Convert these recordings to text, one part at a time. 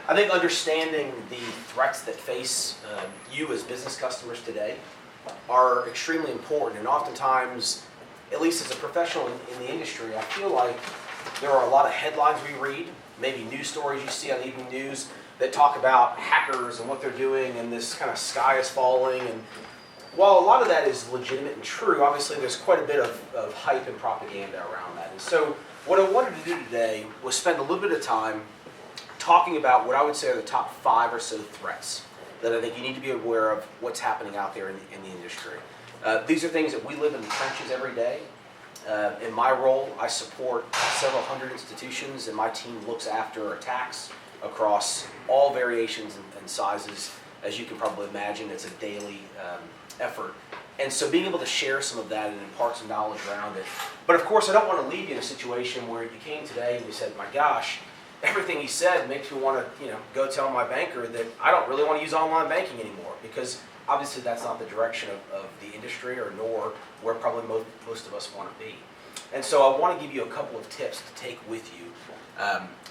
I think understanding the threats that face you as business customers today are extremely important, and oftentimes, at least as a professional in the industry, I feel like there are a lot of headlines we read, maybe news stories you see on the evening news that talk about hackers and what they're doing and this kind of sky is falling. And while a lot of that is legitimate and true, obviously there's quite a bit of hype and propaganda around that. And so what I wanted to do today was spend a little bit of time talking about what I would say are the top 5 or so threats that I think you need to be aware of what's happening out there in the industry. These are things that we live in the trenches every day. In my role, I support several hundred institutions, and my team looks after attacks across all variations and sizes. As you can probably imagine, it's a daily effort. And so being able to share some of that and impart some knowledge around it. But of course, I don't want to leave you in a situation where you came today and you said, my gosh, everything he said makes me want to go tell my banker that I don't really want to use online banking anymore, because obviously that's not the direction of the industry, or nor where probably most of us want to be. And so I want to give you a couple of tips to take with you,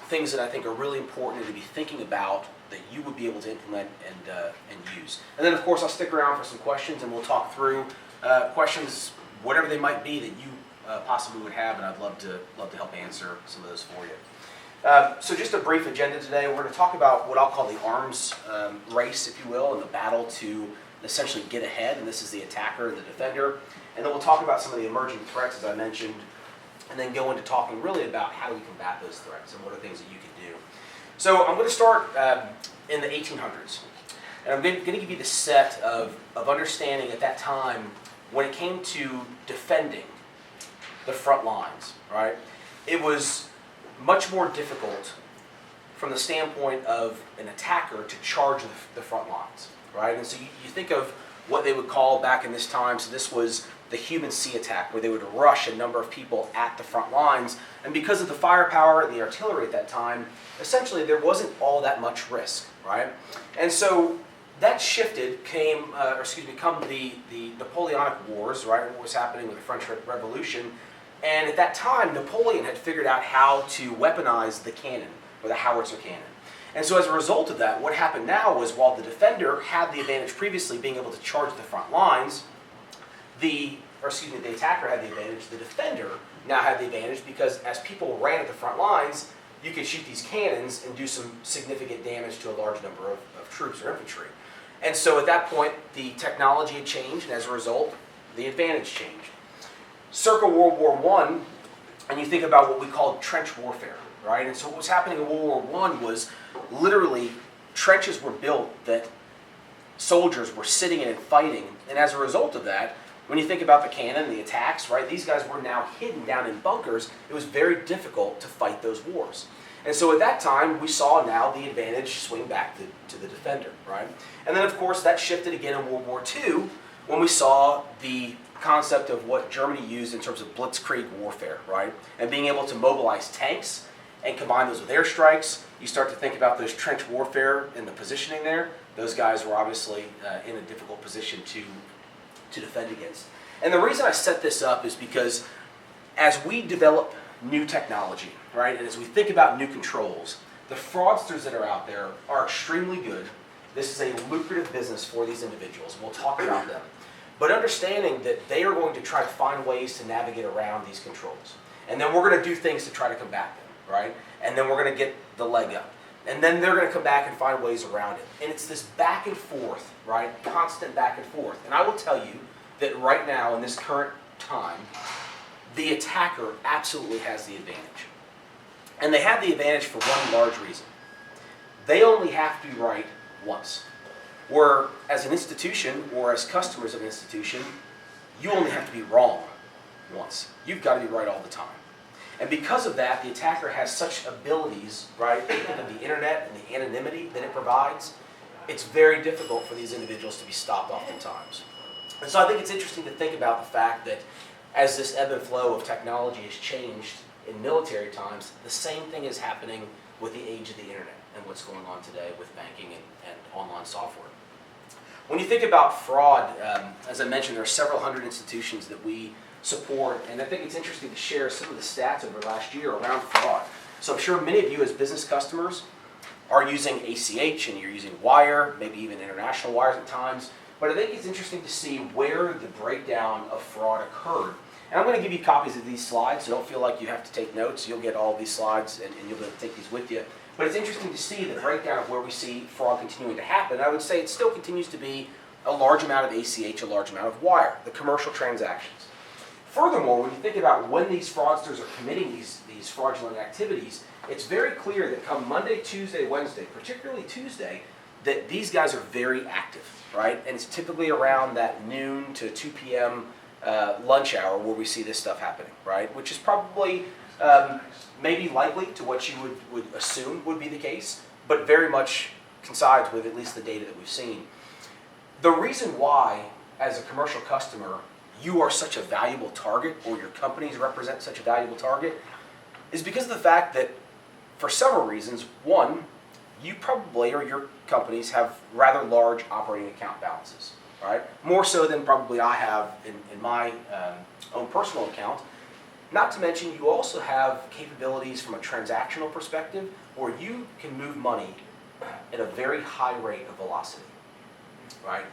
things that I think are really important to be thinking about that you would be able to implement and use. And then of course I'll stick around for some questions, and we'll talk through questions, whatever they might be that you possibly would have, and I'd love to help answer some of those for you. So just a brief agenda today. We're going to talk about what I'll call the arms race, if you will, and the battle to essentially get ahead, and this is the attacker and the defender. And then we'll talk about some of the emerging threats, as I mentioned, and then go into talking really about how do we combat those threats and what are things that you can do. So I'm going to start in the 1800s, and I'm going to give you the set of understanding at that time when it came to defending the front lines, right? It was much more difficult from the standpoint of an attacker to charge the front lines, right? And so you think of what they would call back in this time, so this was the human sea attack, where they would rush a number of people at the front lines, and because of the firepower and the artillery at that time, essentially there wasn't all that much risk, right? And so that shifted, come the Napoleonic Wars, right? What was happening with the French Revolution. And at that time, Napoleon had figured out how to weaponize the cannon, or the howitzer cannon. And so as a result of that, what happened now was, while the defender had the advantage previously, being able to charge the front lines, the attacker had the advantage, the defender now had the advantage, because as people ran at the front lines, you could shoot these cannons and do some significant damage to a large number of troops or infantry. And so at that point, the technology had changed, and as a result, the advantage changed. Circa World War I, and you think about what we call trench warfare, right? And so what was happening in World War I was literally trenches were built that soldiers were sitting in and fighting, and as a result of that, when you think about the cannon, the attacks, right, these guys were now hidden down in bunkers. It was very difficult to fight those wars. And so at that time, we saw now the advantage swing back to the defender, right? And then of course that shifted again in World War II, when we saw the concept of what Germany used in terms of blitzkrieg warfare, right? And being able to mobilize tanks and combine those with airstrikes. You start to think about those trench warfare and the positioning there. Those guys were obviously in a difficult position to defend against. And the reason I set this up is because as we develop new technology, right, and as we think about new controls, the fraudsters that are out there are extremely good. This is a lucrative business for these individuals. We'll talk about them. But understanding that they are going to try to find ways to navigate around these controls. And then we're going to do things to try to combat them, right? And then we're going to get the leg up. And then they're going to come back and find ways around it. And it's this back and forth, right? Constant back and forth. And I will tell you that right now, in this current time, the attacker absolutely has the advantage. And they have the advantage for one large reason. They only have to be right once. Where as an institution, or as customers of an institution, you only have to be wrong once. You've got to be right all the time. And because of that, the attacker has such abilities, right, think of the internet and the anonymity that it provides, it's very difficult for these individuals to be stopped oftentimes. And so I think it's interesting to think about the fact that as this ebb and flow of technology has changed in military times, the same thing is happening with the age of the internet and what's going on today with banking and online software. When you think about fraud, as I mentioned, there are several hundred institutions that we support, and I think it's interesting to share some of the stats over last year around fraud. So I'm sure many of you as business customers are using ACH and you're using wire, maybe even international wires at times. But I think it's interesting to see where the breakdown of fraud occurred. And I'm going to give you copies of these slides, so don't feel like you have to take notes. You'll get all these slides and you'll be able to take these with you. But it's interesting to see the breakdown of where we see fraud continuing to happen. And I would say it still continues to be a large amount of ACH, a large amount of wire, the commercial transactions. Furthermore, when you think about when these fraudsters are committing these fraudulent activities, it's very clear that come Monday, Tuesday, Wednesday, particularly Tuesday, that these guys are very active, right? And it's typically around that noon to 2 p.m. Lunch hour where we see this stuff happening, right? Which is probably maybe likely to what you would assume would be the case, but very much coincides with at least the data that we've seen. The reason why, as a commercial customer, you are such a valuable target, or your companies represent such a valuable target, is because of the fact that, for several reasons. One, you probably, or your companies, have rather large operating account balances, right? More so than probably I have in my own personal account. Not to mention, you also have capabilities from a transactional perspective where you can move money at a very high rate of velocity, right?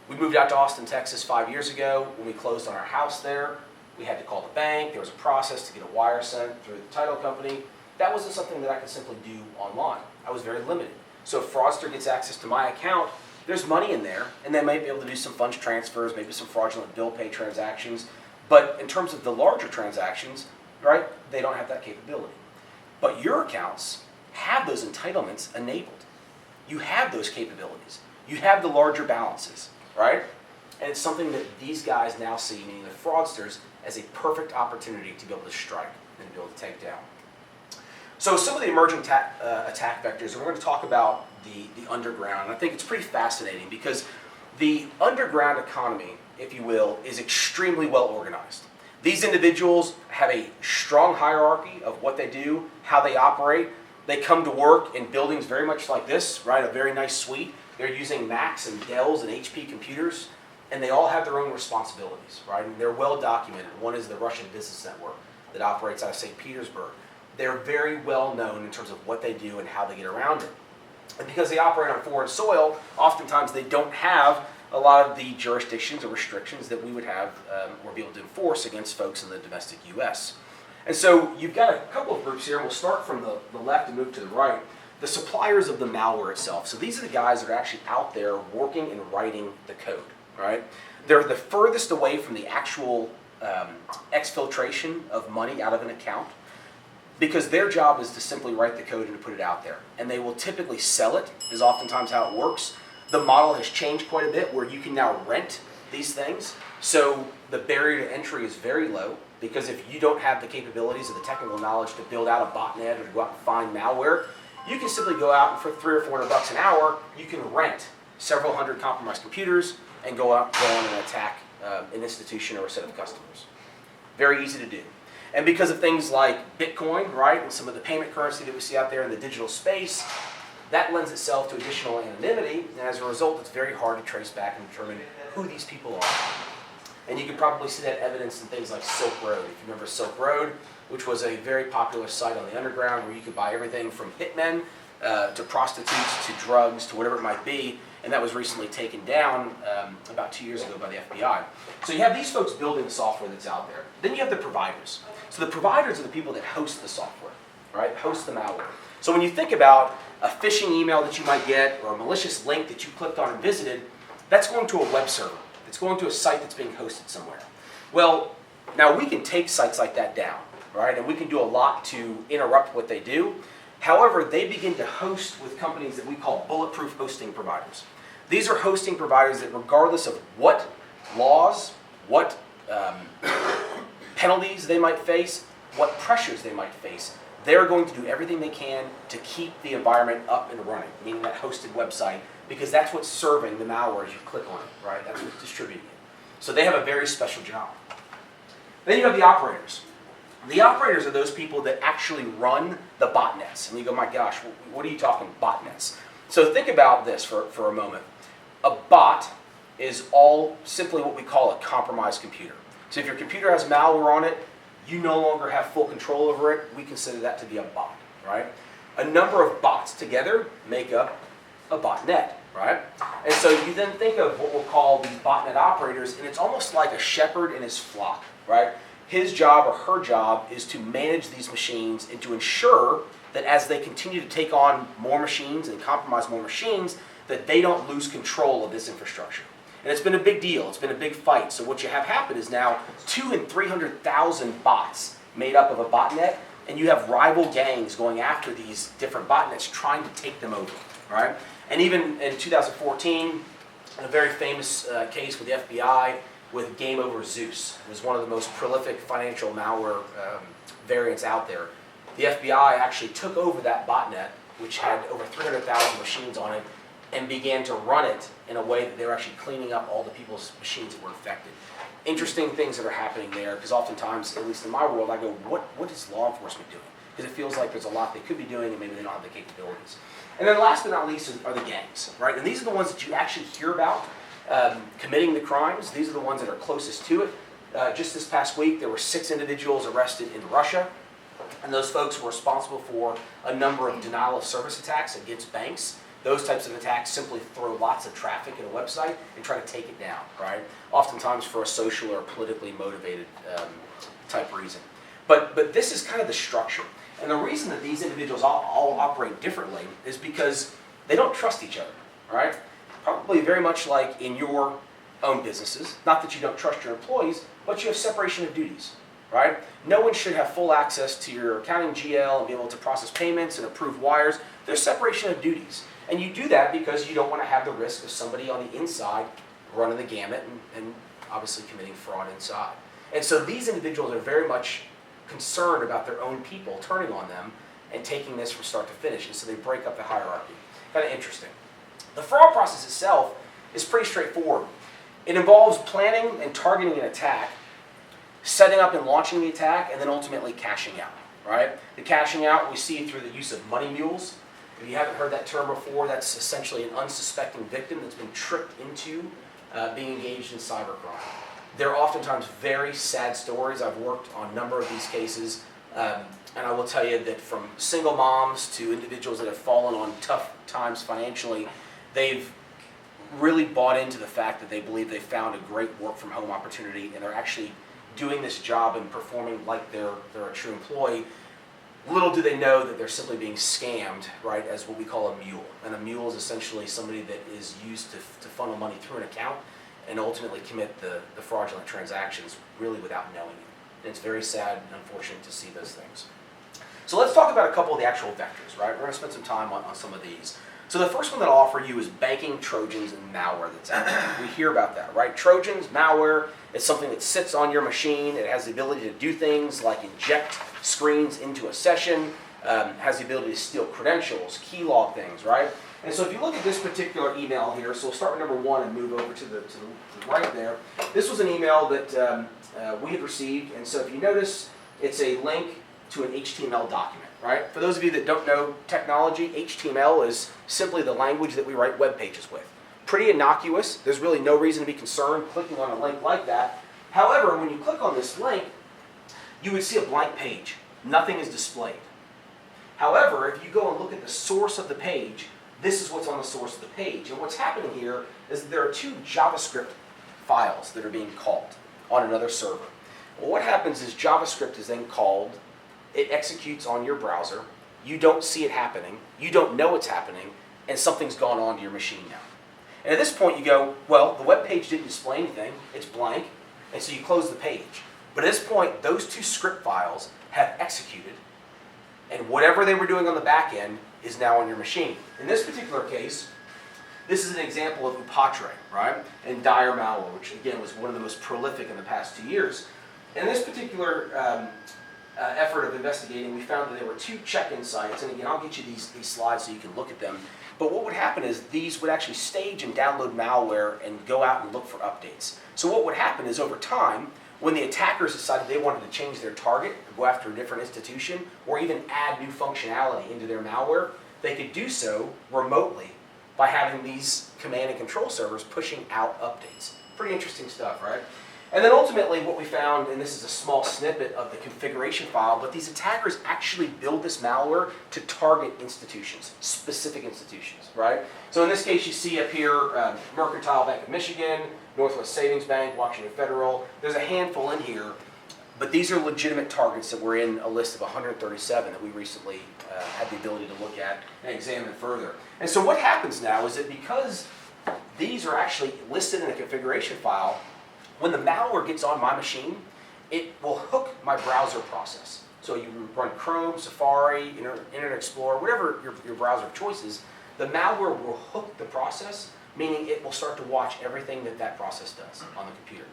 We moved out to Austin, Texas 5 years ago. When we closed on our house there, we had to call the bank. There was a process to get a wire sent through the title company. That wasn't something that I could simply do online. I was very limited. So if fraudster gets access to my account, there's money in there, and they might be able to do some funds transfers, maybe some fraudulent bill pay transactions. But in terms of the larger transactions, right, they don't have that capability. But your accounts have those entitlements enabled. You have those capabilities. You have the larger balances, right? And it's something that these guys now see, meaning the fraudsters, as a perfect opportunity to be able to strike and be able to take down. So some of the emerging attack vectors, and we're going to talk about the underground. And I think it's pretty fascinating because the underground economy, if you will, is extremely well organized. These individuals have a strong hierarchy of what they do, how they operate. They come to work in buildings very much like this, right? A very nice suite. They're using Macs and Dells and HP computers, and they all have their own responsibilities, right? And they're well documented. One is the Russian Business Network that operates out of St. Petersburg. They're very well known in terms of what they do and how they get around it. And because they operate on foreign soil, oftentimes they don't have a lot of the jurisdictions or restrictions that we would have or be able to enforce against folks in the domestic U.S. And so you've got a couple of groups here, and we'll start from the left and move to the right. The suppliers of the malware itself. So these are the guys that are actually out there working and writing the code, right? They're the furthest away from the actual exfiltration of money out of an account, because their job is to simply write the code and to put it out there. And they will typically sell it, is oftentimes how it works. The model has changed quite a bit where you can now rent these things. So the barrier to entry is very low, because if you don't have the capabilities or the technical knowledge to build out a botnet or to go out and find malware, you can simply go out and for $300 or $400 an hour, you can rent several hundred compromised computers and go on and attack an institution or a set of customers. Very easy to do. And because of things like Bitcoin, right, and some of the payment currency that we see out there in the digital space, that lends itself to additional anonymity, and as a result, it's very hard to trace back and determine who these people are. And you can probably see that evidence in things like Silk Road. If you remember Silk Road, which was a very popular site on the underground where you could buy everything from hitmen to prostitutes to drugs to whatever it might be, and that was recently taken down about 2 years ago by the FBI. So you have these folks building the software that's out there. Then you have the providers. So the providers are the people that host the software, right? Host the malware. So when you think about a phishing email that you might get or a malicious link that you clicked on and visited, that's going to a web server. It's going to a site that's being hosted somewhere. Well, now we can take sites like that down, right? And we can do a lot to interrupt what they do. However, they begin to host with companies that we call bulletproof hosting providers. These are hosting providers that, regardless of what laws, what penalties they might face, what pressures they might face, they're going to do everything they can to keep the environment up and running, meaning that hosted website, because that's what's serving the malware as you click on it, right? That's what's distributing it. So they have a very special job. Then you have the operators. The operators are those people that actually run the botnets. And you go, my gosh, what are you talking botnets? So think about this for a moment. A bot is all simply what we call a compromised computer. So if your computer has malware on it, you no longer have full control over it. We consider that to be a bot, right? A number of bots together make up a botnet, right? And so you then think of what we'll call these botnet operators, and it's almost like a shepherd and his flock, right? His job or her job is to manage these machines and to ensure that as they continue to take on more machines and compromise more machines, that they don't lose control of this infrastructure. And it's been a big deal. It's been a big fight. So what you have happen is now 200,000 and 300,000 bots made up of a botnet, and you have rival gangs going after these different botnets trying to take them over, right? And even in 2014, a very famous case with the FBI with Game Over Zeus. It was one of the most prolific financial malware variants out there. The FBI actually took over that botnet, which had over 300,000 machines on it, and began to run it in a way that they were actually cleaning up all the people's machines that were affected. Interesting things that are happening there, because oftentimes, at least in my world, I go, what is law enforcement doing? Because it feels like there's a lot they could be doing and maybe they don't have the capabilities. And then last but not least are the gangs, right? And these are the ones that you actually hear about committing the crimes. These are the ones that are closest to it. Just this past week, there were 6 individuals arrested in Russia, and those folks were responsible for a number of denial of service attacks against banks. Those types of attacks simply throw lots of traffic at a website and try to take it down, right? Oftentimes for a social or politically motivated type reason. But this is kind of the structure. And the reason that these individuals all operate differently is because they don't trust each other, right? Probably very much like in your own businesses. Not that you don't trust your employees, but you have separation of duties, right? No one should have full access to your accounting GL and be able to process payments and approve wires. There's separation of duties. And you do that because you don't want to have the risk of somebody on the inside running the gamut and obviously committing fraud inside. And so these individuals are very much concerned about their own people turning on them and taking this from start to finish. And so they break up the hierarchy. Kind of interesting. The fraud process itself is pretty straightforward. It involves planning and targeting an attack, setting up and launching the attack, and then ultimately cashing out, right? The cashing out we see through the use of money mules. If you haven't heard that term before, that's essentially an unsuspecting victim that's been tricked into being engaged in cybercrime. They're oftentimes very sad stories. I've worked on a number of these cases, and I will tell you that from single moms to individuals that have fallen on tough times financially, they've really bought into the fact that they believe they found a great work-from-home opportunity, and they're actually doing this job and performing like they're a true employee. Little do they know that they're simply being scammed, right, as what we call a mule. And a mule is essentially somebody that is used to funnel money through an account and ultimately commit the fraudulent transactions really without knowing it. And it's very sad and unfortunate to see those things. So let's talk about a couple of the actual vectors, right? We're going to spend some time on some of these. So the first one that I'll offer you is banking Trojans and malware that's out there. We hear about that, right? Trojans, malware, it's something that sits on your machine. It has the ability to do things like inject screens into a session, has the ability to steal credentials, key log things, right? And so if you look at this particular email here, so we'll start with number 1 and move over to the right there. This was an email that we had received, and so if you notice, it's a link to an HTML document. Right? For those of you that don't know technology, HTML is simply the language that we write web pages with. Pretty innocuous. There's really no reason to be concerned clicking on a link like that. However, when you click on this link, you would see a blank page. Nothing is displayed. However, if you go and look at the source of the page, this is what's on the source of the page. And what's happening here is that there are 2 JavaScript files that are being called on another server. Well, what happens is JavaScript is then called. It executes on your browser, you don't see it happening, you don't know it's happening, and something's gone on to your machine now. And at this point you go, well, the web page didn't display anything, it's blank, and so you close the page. But at this point, those 2 script files have executed, and whatever they were doing on the back end is now on your machine. In this particular case, this is an example of Upatre, right? And dire malware, which again was one of the most prolific in the past 2 years. In this particular effort of investigating, we found that there were 2 check-in sites, and again, I'll get you these slides so you can look at them. But what would happen is these would actually stage and download malware and go out and look for updates. So what would happen is over time, when the attackers decided they wanted to change their target, go after a different institution, or even add new functionality into their malware, they could do so remotely by having these command and control servers pushing out updates. Pretty interesting stuff, right? And then ultimately what we found, and this is a small snippet of the configuration file, but these attackers actually build this malware to target institutions, specific institutions, right? So in this case you see up here, Mercantile Bank of Michigan, Northwest Savings Bank, Washington Federal. There's a handful in here, but these are legitimate targets that were in a list of 137 that we recently had the ability to look at and examine further. And so what happens now is that because these are actually listed in a configuration file, when the malware gets on my machine, it will hook my browser process. So you run Chrome, Safari, Internet Explorer, whatever your browser of choice is, the malware will hook the process, meaning it will start to watch everything that process does on the computer.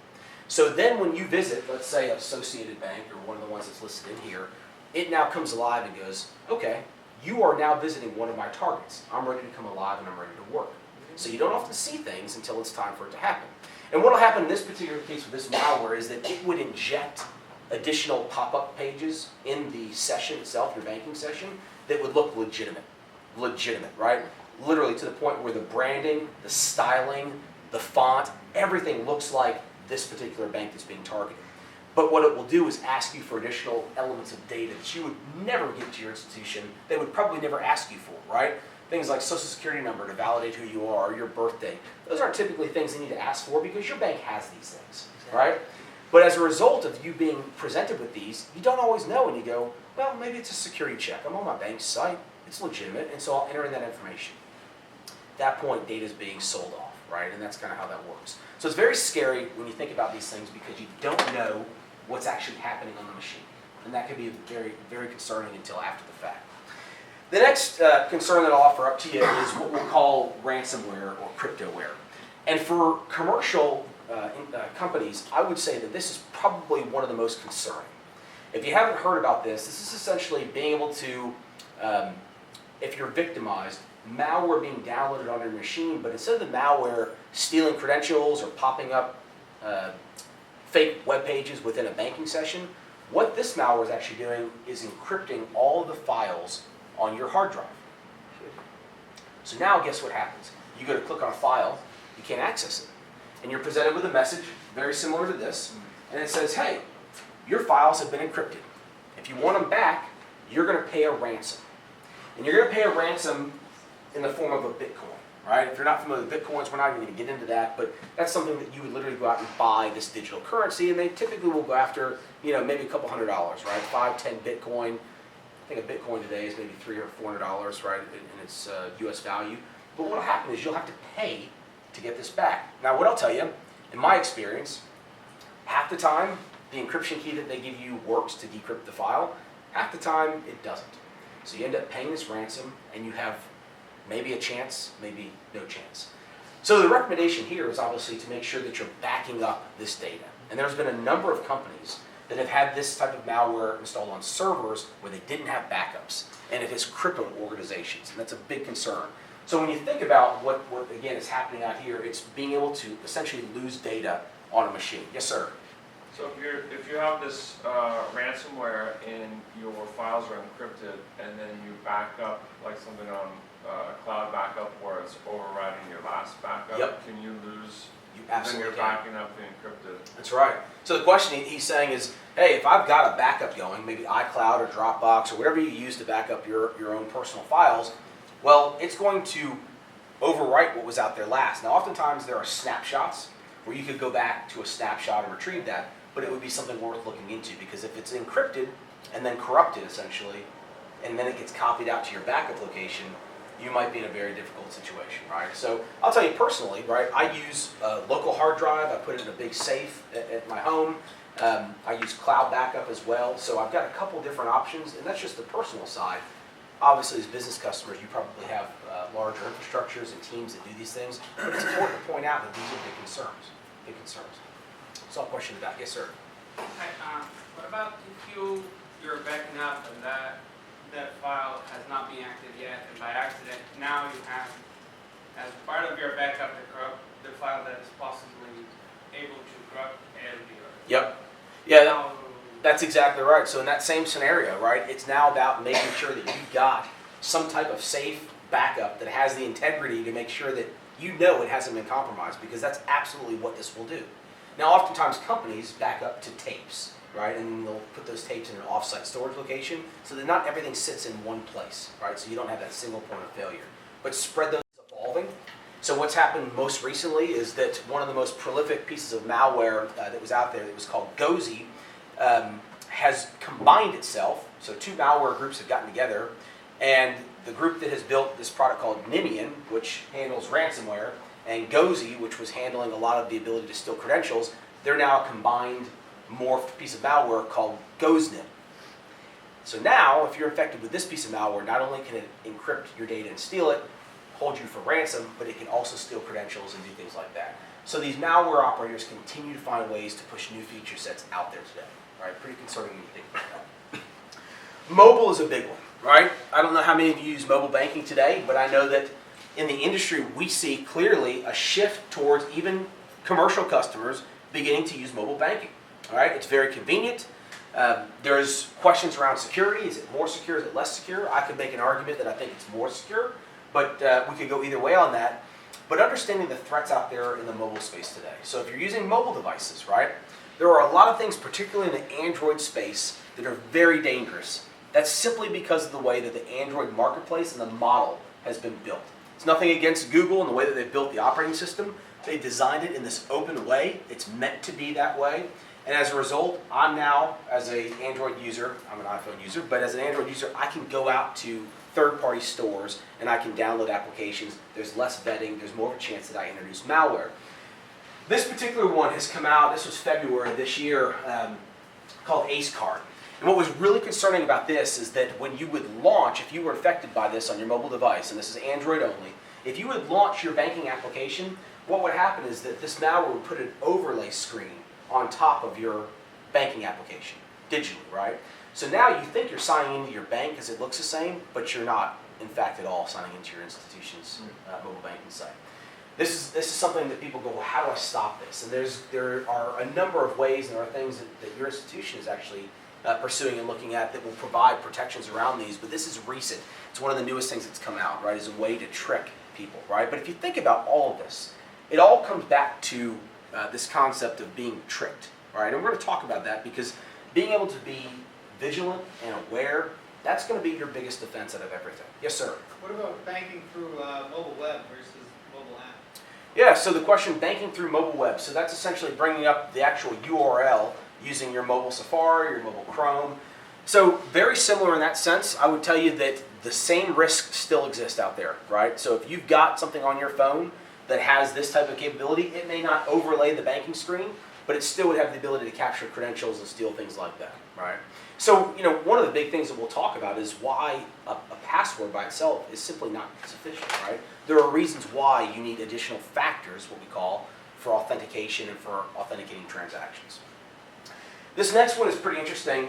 So then when you visit, let's say Associated Bank or one of the ones that's listed in here, it now comes alive and goes, okay, you are now visiting one of my targets. I'm ready to come alive and I'm ready to work. So you don't often see things until it's time for it to happen. And what will happen in this particular case with this malware is that it would inject additional pop-up pages in the session itself, your banking session, that would look legitimate. Legitimate, right? Literally to the point where the branding, the styling, the font, everything looks like this particular bank that's being targeted. But what it will do is ask you for additional elements of data that you would never give to your institution. They would probably never ask you for, right? Things like social security number to validate who you are, or your birthday. Those aren't typically things they need to ask for because your bank has these things, right? But as a result of you being presented with these, you don't always know, and you go, well, maybe it's a security check. I'm on my bank's site. It's legitimate, and so I'll enter in that information. At that point, data is being sold off, right? And that's kind of how that works. So it's very scary when you think about these things because you don't know what's actually happening on the machine. And that can be very, very concerning until after the fact. The next concern that I'll offer up to you is what we'll call ransomware or cryptoware. And for commercial companies, I would say that this is probably one of the most concerning. If you haven't heard about this, this is essentially being able to, if you're victimized, malware being downloaded on your machine, but instead of the malware stealing credentials or popping up fake web pages within a banking session, what this malware is actually doing is encrypting all of the files on your hard drive. So now guess what happens? You go to click on a file, you can't access it. And you're presented with a message very similar to this, and it says, hey, your files have been encrypted. If you want them back, you're going to pay a ransom. And you're going to pay a ransom in the form of a Bitcoin, right? If you're not familiar with Bitcoins, we're not even going to get into that, but that's something that you would literally go out and buy this digital currency, and they typically will go after, maybe a couple $100, right? 5, 10 Bitcoin. I think a Bitcoin today is maybe $300 or $400, right, in its U.S. value. But what will happen is you'll have to pay to get this back. Now, what I'll tell you, in my experience, half the time the encryption key that they give you works to decrypt the file. Half the time it doesn't. So you end up paying this ransom, and you have maybe a chance, maybe no chance. So the recommendation here is obviously to make sure that you're backing up this data. And there's been a number of companies that have had this type of malware installed on servers where they didn't have backups, and it has crippled organizations, and that's a big concern. So when you think about what again is happening out here, it's being able to essentially lose data on a machine. Yes, sir? So if you have this ransomware and your files are encrypted, and then you back up like something on cloud backup where it's overriding your last backup, Yep. Can you lose? You absolutely Then you're backing up the encrypted. That's right. So the question he's saying is, hey, if I've got a backup going, maybe iCloud or Dropbox or whatever you use to back up your own personal files, well, it's going to overwrite what was out there last. Now, oftentimes there are snapshots where you could go back to a snapshot and retrieve that, but it would be something worth looking into, because if it's encrypted and then corrupted essentially, and then it gets copied out to your backup location, you might be in a very difficult situation, right? So I'll tell you personally, right, I use a local hard drive. I put it in a big safe at my home. I use cloud backup as well. So I've got a couple different options, and that's just the personal side. Obviously, as business customers, you probably have larger infrastructures and teams that do these things, but it's important to point out that these are big concerns. Big concerns. So I'll question back. Yes, sir. Hi, what about if you're backing up and that file has not been active yet, and by accident now you have, as part of your backup, the file that is possibly able to corrupt and Yep. Yeah, that's exactly right. So in that same scenario, right, it's now about making sure that you've got some type of safe backup that has the integrity to make sure that you know it hasn't been compromised, because that's absolutely what this will do. Now, oftentimes companies back up to tapes, right? And they'll put those tapes in an off-site storage location so that not everything sits in one place, right? So you don't have that single point of failure. But spread those evolving. So what's happened most recently is that one of the most prolific pieces of malware that was out there that was called Gozi has combined itself. So two malware groups have gotten together, and the group that has built this product called Nimian, which handles ransomware, and Gozi, which was handling a lot of the ability to steal credentials, they're now a combined, morphed piece of malware called GoZNIP. So now, if you're infected with this piece of malware, not only can it encrypt your data and steal it, hold you for ransom, but it can also steal credentials and do things like that. So these malware operators continue to find ways to push new feature sets out there today. Right? Pretty concerning when you think about that. Mobile is a big one, right? I don't know how many of you use mobile banking today, but I know that in the industry we see clearly a shift towards even commercial customers beginning to use mobile banking. All right? It's very convenient. There's questions around security. Is it more secure? Is it less secure? I could make an argument that I think it's more secure, but we could go either way on that. But understanding the threats out there in the mobile space today. So if you're using mobile devices, right, there are a lot of things, particularly in the Android space, that are very dangerous. That's simply because of the way that the Android marketplace and the model has been built. It's nothing against Google and the way that they've built the operating system. They designed it in this open way. It's meant to be that way. And as a result, I'm now, as an Android user, I'm an iPhone user, but as an Android user, I can go out to third-party stores and I can download applications. There's less vetting. There's more of a chance that I introduce malware. This particular one has come out, this was February this year, called Ace Card. And what was really concerning about this is that when you would launch, if you were affected by this on your mobile device, and this is Android only, if you would launch your banking application, what would happen is that this malware would put an overlay screen on top of your banking application, digitally, right? So now you think you're signing into your bank because it looks the same, but you're not, in fact, at all signing into your institution's mobile banking site. This is something that people go, well, how do I stop this? And there are a number of ways and there are things that your institution is actually pursuing and looking at that will provide protections around these, but this is recent. It's one of the newest things that's come out, right, as a way to trick people, right? But if you think about all of this, it all comes back to this concept of being tricked, right? And we're going to talk about that because being able to be vigilant and aware, that's going to be your biggest defense out of everything. Yes, sir? What about banking through mobile web versus mobile app? Yeah, so the question, banking through mobile web. So that's essentially bringing up the actual URL using your mobile Safari, your mobile Chrome. So very similar in that sense. I would tell you that the same risks still exist out there, right? So if you've got something on your phone that has this type of capability, it may not overlay the banking screen, but it still would have the ability to capture credentials and steal things like that, right? So, one of the big things that we'll talk about is why a password by itself is simply not sufficient, right? There are reasons why you need additional factors, what we call, for authentication and for authenticating transactions. This next one is pretty interesting.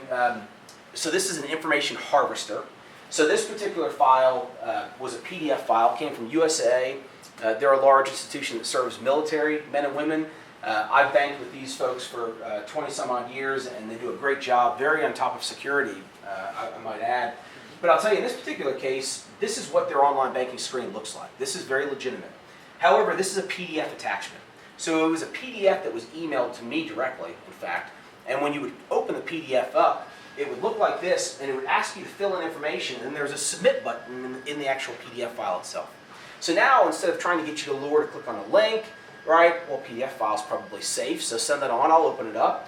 So this is an information harvester. So this particular file was a PDF file, came from USA. They're a large institution that serves military men and women. I've banked with these folks for 20 some odd years, and they do a great job, very on top of security, I might add. But I'll tell you, in this particular case, this is what their online banking screen looks like. This is very legitimate. However, this is a PDF attachment. So it was a PDF that was emailed to me directly, in fact, and when you would open the PDF up, it would look like this, and it would ask you to fill in information, and there's a submit button in the actual PDF file itself. So now, instead of trying to get you to lure to click on a link, right, well, PDF file's probably safe, so send that on, I'll open it up.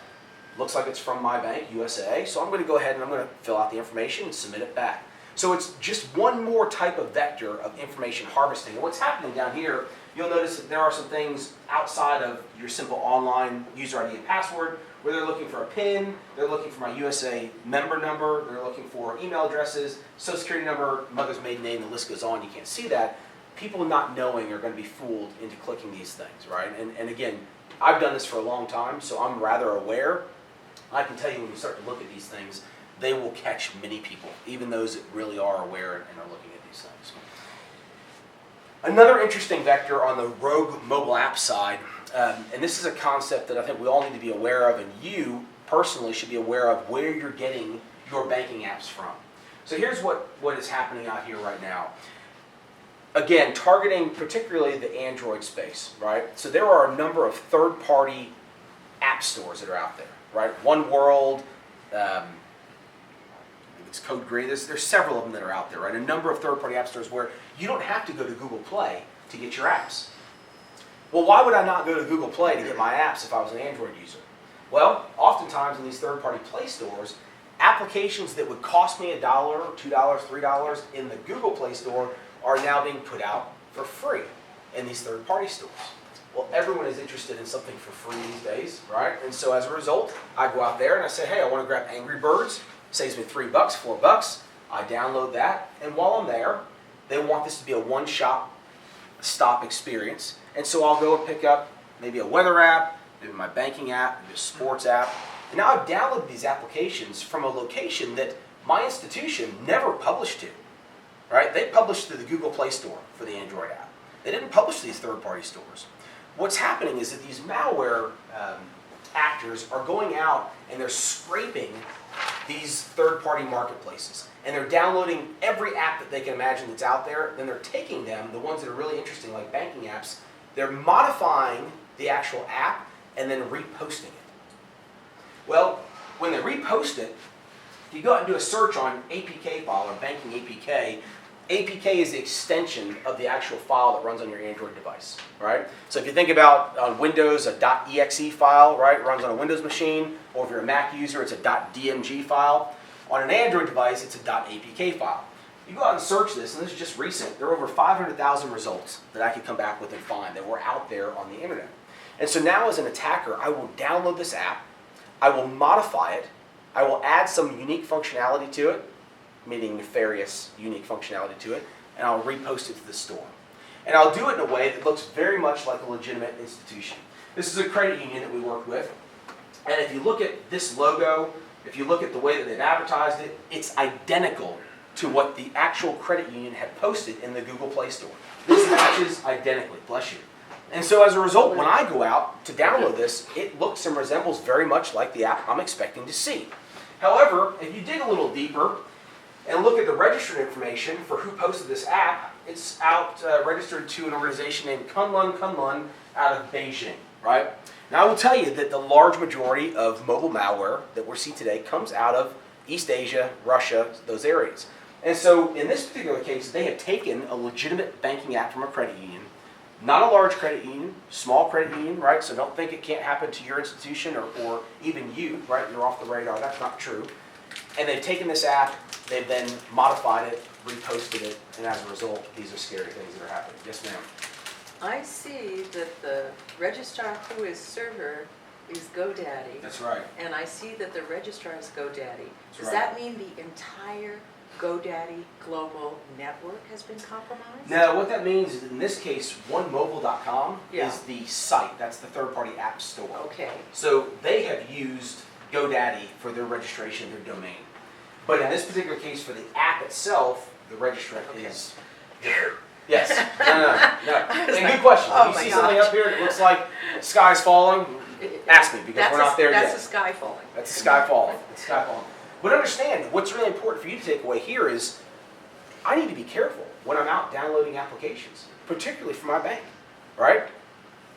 Looks like it's from my bank, USA, so I'm going to go ahead and I'm going to fill out the information and submit it back. So it's just one more type of vector of information harvesting. And what's happening down here, you'll notice that there are some things outside of your simple online user ID and password, where they're looking for a PIN, they're looking for my USA member number, they're looking for email addresses, social security number, mother's maiden name, the list goes on, you can't see that. People not knowing are going to be fooled into clicking these things, right? And again, I've done this for a long time, so I'm rather aware. I can tell you when you start to look at these things, they will catch many people, even those that really are aware and are looking at these things. Another interesting vector on the rogue mobile app side, and this is a concept that I think we all need to be aware of, and you personally should be aware of where you're getting your banking apps from. So here's what is happening out here right now. Again, targeting particularly the Android space, right? So there are a number of third-party app stores that are out there, right? One World, it's Code Green. There's several of them that are out there, right? A number of third-party app stores where you don't have to go to Google Play to get your apps. Well, why would I not go to Google Play to get my apps if I was an Android user? Well, oftentimes in these third-party Play stores, applications that would cost me $1, $2, $3 in the Google Play Store are now being put out for free in these third-party stores. Well, everyone is interested in something for free these days, right? And so as a result, I go out there and I say, hey, I want to grab Angry Birds. Saves me $3, $4. I download that, and while I'm there, they want this to be a one-stop experience. And so I'll go and pick up maybe a weather app, maybe my banking app, maybe a sports app. And now I've downloaded these applications from a location that my institution never published to, right? They published to the Google Play Store for the Android app. They didn't publish to these third-party stores. What's happening is that these malware actors are going out and they're scraping these third-party marketplaces. And they're downloading every app that they can imagine that's out there. Then they're taking them, the ones that are really interesting, like banking apps, they're modifying the actual app and then reposting it. Well, when they repost it, if you go out and do a search on APK file or banking APK, APK is the extension of the actual file that runs on your Android device, right? So if you think about on Windows, a .exe file, right, runs on a Windows machine, or if you're a Mac user, it's a .dmg file. On an Android device, it's a .apk file. You go out and search this, and this is just recent. There are over 500,000 results that I could come back with and find that were out there on the internet. And so now as an attacker, I will download this app, I will modify it, I will add some unique functionality to it, meaning nefarious, unique functionality to it, and I'll repost it to the store. And I'll do it in a way that looks very much like a legitimate institution. This is a credit union that we work with, and if you look at this logo, if you look at the way that they've advertised it, it's identical to what the actual credit union had posted in the Google Play Store. This matches identically, bless you. And so as a result, when I go out to download this, it looks and resembles very much like the app I'm expecting to see. However, if you dig a little deeper, and look at the registered information for who posted this app, it's out registered to an organization named Kunlun out of Beijing, right? Now I will tell you that the large majority of mobile malware that we see today comes out of East Asia, Russia, those areas. And so in this particular case, they have taken a legitimate banking app from a credit union, not a large credit union, small credit union, right? So don't think it can't happen to your institution or even you, right? You're off the radar, that's not true. And they've taken this app, they've then modified it, reposted it, and as a result, these are scary things that are happening. Yes, ma'am. I see that the registrar who is server is GoDaddy. That's right. And I see that the registrar is GoDaddy. That's Does right. that mean the entire GoDaddy global network has been compromised? Now, what that means is in this case, onemobile.com Yeah. is the site. That's the third-party app store. Okay. So they have used GoDaddy for their registration, their domain. But in this particular case, for the app itself, the registrant is different. Yes. No. And good question. Oh If you my see something gosh. up here that looks like sky's falling, ask me because we're not there yet. That's a sky falling. That's the sky falling. It's sky falling. But understand, what's really important for you to take away here is I need to be careful when I'm out downloading applications, particularly for my bank, right?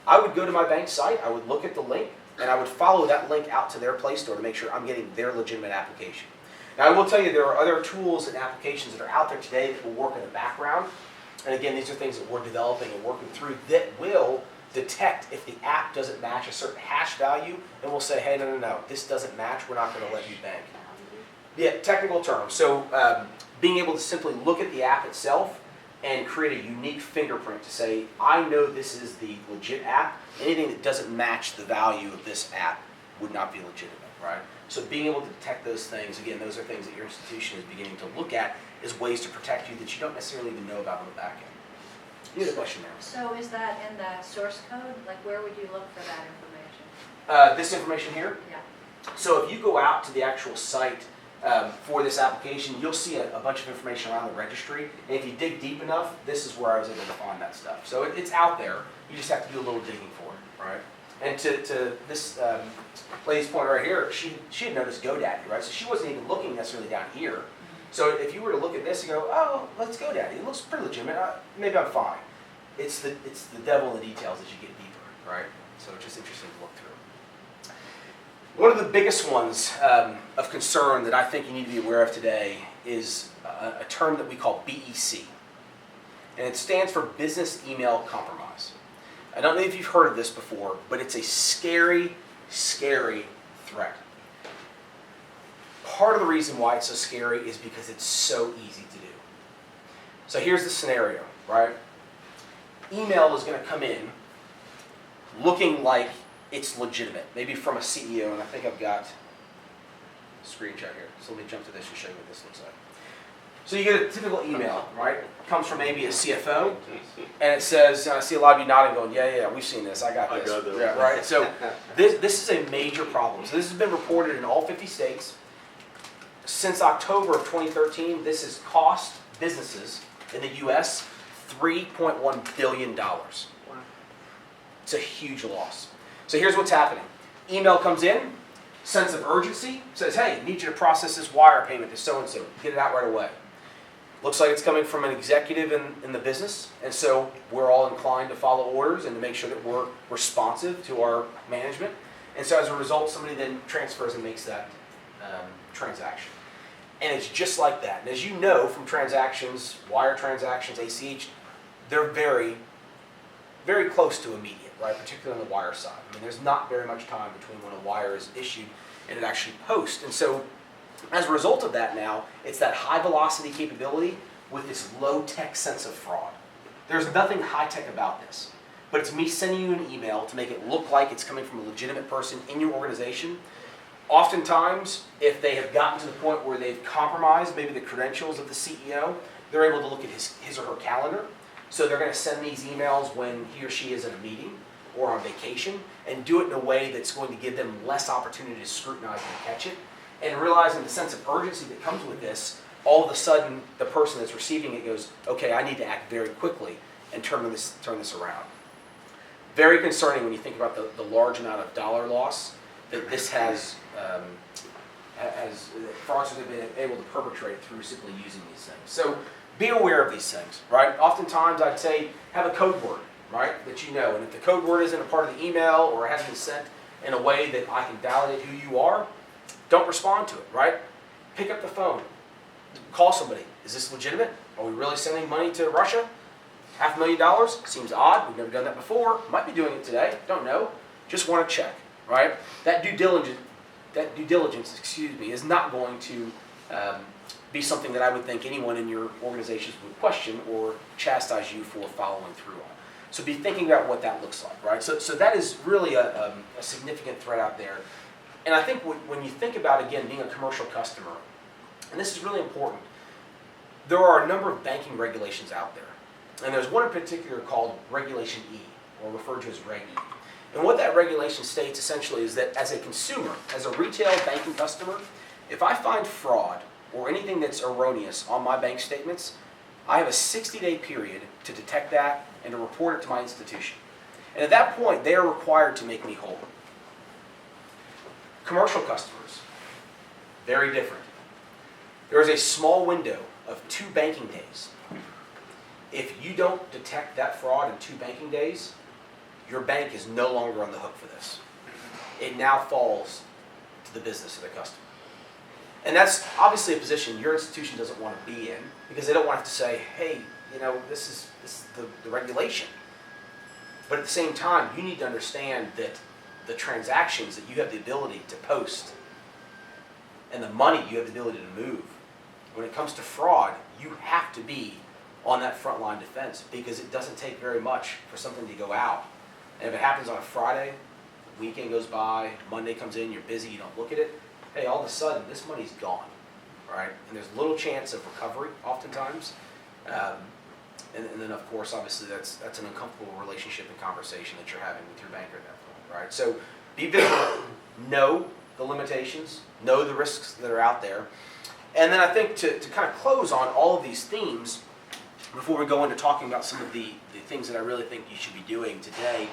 I would go to my bank site, I would look at the link, and I would follow that link out to their Play Store to make sure I'm getting their legitimate application. Now, I will tell you there are other tools and applications that are out there today that will work in the background. And again, these are things that we're developing and working through that will detect if the app doesn't match a certain hash value, and we'll say, hey, no, this doesn't match, we're not going to let you bank. Yeah, technical term. So being able to simply look at the app itself and create a unique fingerprint to say, I know this is the legit app. Anything that doesn't match the value of this app would not be legitimate, right? So being able to detect those things, again, those are things that your institution is beginning to look at as ways to protect you that you don't necessarily even know about on the back end. You had a question there. So is that in the source code? Like, where would you look for that information? This information here. Yeah. So if you go out to the actual site for this application, you'll see a bunch of information around the registry. And if you dig deep enough, this is where I was able to find that stuff. So it's out there. You just have to do a little digging for it, right? And to this lady's point right here, she had noticed GoDaddy, right? So she wasn't even looking necessarily down here. So if you were to look at this and go, oh, let's GoDaddy. It looks pretty legitimate. Maybe I'm fine. It's the devil in the details as you get deeper, right? So it's just interesting to look through. One of the biggest ones of concern that I think you need to be aware of today is a term that we call BEC. And it stands for Business Email Compromise. I don't know if you've heard of this before, but it's a scary, scary threat. Part of the reason why it's so scary is because it's so easy to do. So here's the scenario, right? Email is going to come in looking like it's legitimate, maybe from a CEO, and I think I've got a screen shot here. So let me jump to this and show you what this looks like. So you get a typical email, right? It comes from maybe a CFO, and it says, and I see a lot of you nodding going, yeah, we've seen this, I got this. I got that. Yeah, right? So this is a major problem. So this has been reported in all 50 states. Since October of 2013, this has cost businesses in the U.S. $3.1 billion. It's a huge loss. So here's what's happening. Email comes in, sense of urgency, says, hey, I need you to process this wire payment to so-and-so. Get it out right away. Looks like it's coming from an executive in the business, and so we're all inclined to follow orders and to make sure that we're responsive to our management. And so as a result, somebody then transfers and makes that transaction. And it's just like that. And as you know from transactions, wire transactions, ACH, they're very, very close to immediate, right? Particularly on the wire side. I mean, there's not very much time between when a wire is issued and it actually posts. And so as a result of that now, it's that high velocity capability with this low tech sense of fraud. There's nothing high tech about this, but it's me sending you an email to make it look like it's coming from a legitimate person in your organization. Oftentimes, if they have gotten to the point where they've compromised maybe the credentials of the CEO, they're able to look at his or her calendar. So they're going to send these emails when he or she is in a meeting or on vacation and do it in a way that's going to give them less opportunity to scrutinize and catch it. And realizing the sense of urgency that comes with this, all of a sudden the person that's receiving it goes, okay, I need to act very quickly and turn this around. Very concerning when you think about the large amount of dollar loss that this has fraudsters have been able to perpetrate through simply using these things. So be aware of these things, right? Oftentimes I'd say have a code word, right, that you know. And if the code word isn't a part of the email or hasn't been sent in a way that I can validate who you are, don't respond to it, right? Pick up the phone. Call somebody. Is this legitimate? Are we really sending money to Russia? $500,000? Seems odd. We've never done that before. Might be doing it today. Don't know. Just want to check, right? That due diligence, is not going to be something that I would think anyone in your organizations would question or chastise you for following through on. So be thinking about what that looks like, right? So that is really a significant threat out there. And I think when you think about, again, being a commercial customer, and this is really important, there are a number of banking regulations out there. And there's one in particular called Regulation E, or referred to as Reg E. And what that regulation states essentially is that as a consumer, as a retail banking customer, if I find fraud or anything that's erroneous on my bank statements, I have a 60-day period to detect that and to report it to my institution. And at that point, they are required to make me whole. Commercial customers, very different. There is a small window of 2 banking days. If you don't detect that fraud in 2 banking days, your bank is no longer on the hook for this. It now falls to the business of the customer. And that's obviously a position your institution doesn't want to be in, because they don't want to have to say, hey, this is the regulation. But at the same time, you need to understand that the transactions that you have the ability to post and the money you have the ability to move, when it comes to fraud, you have to be on that front line defense, because it doesn't take very much for something to go out. And if it happens on a Friday, the weekend goes by, Monday comes in, you're busy, you don't look at it, hey, all of a sudden, this money's gone, right? And there's little chance of recovery, oftentimes. And then, of course, obviously, that's an uncomfortable relationship and conversation that you're having with your banker at that point, right? So be vigilant, know the limitations, know the risks that are out there. And then I think to kind of close on all of these themes, before we go into talking about some of the things that I really think you should be doing today,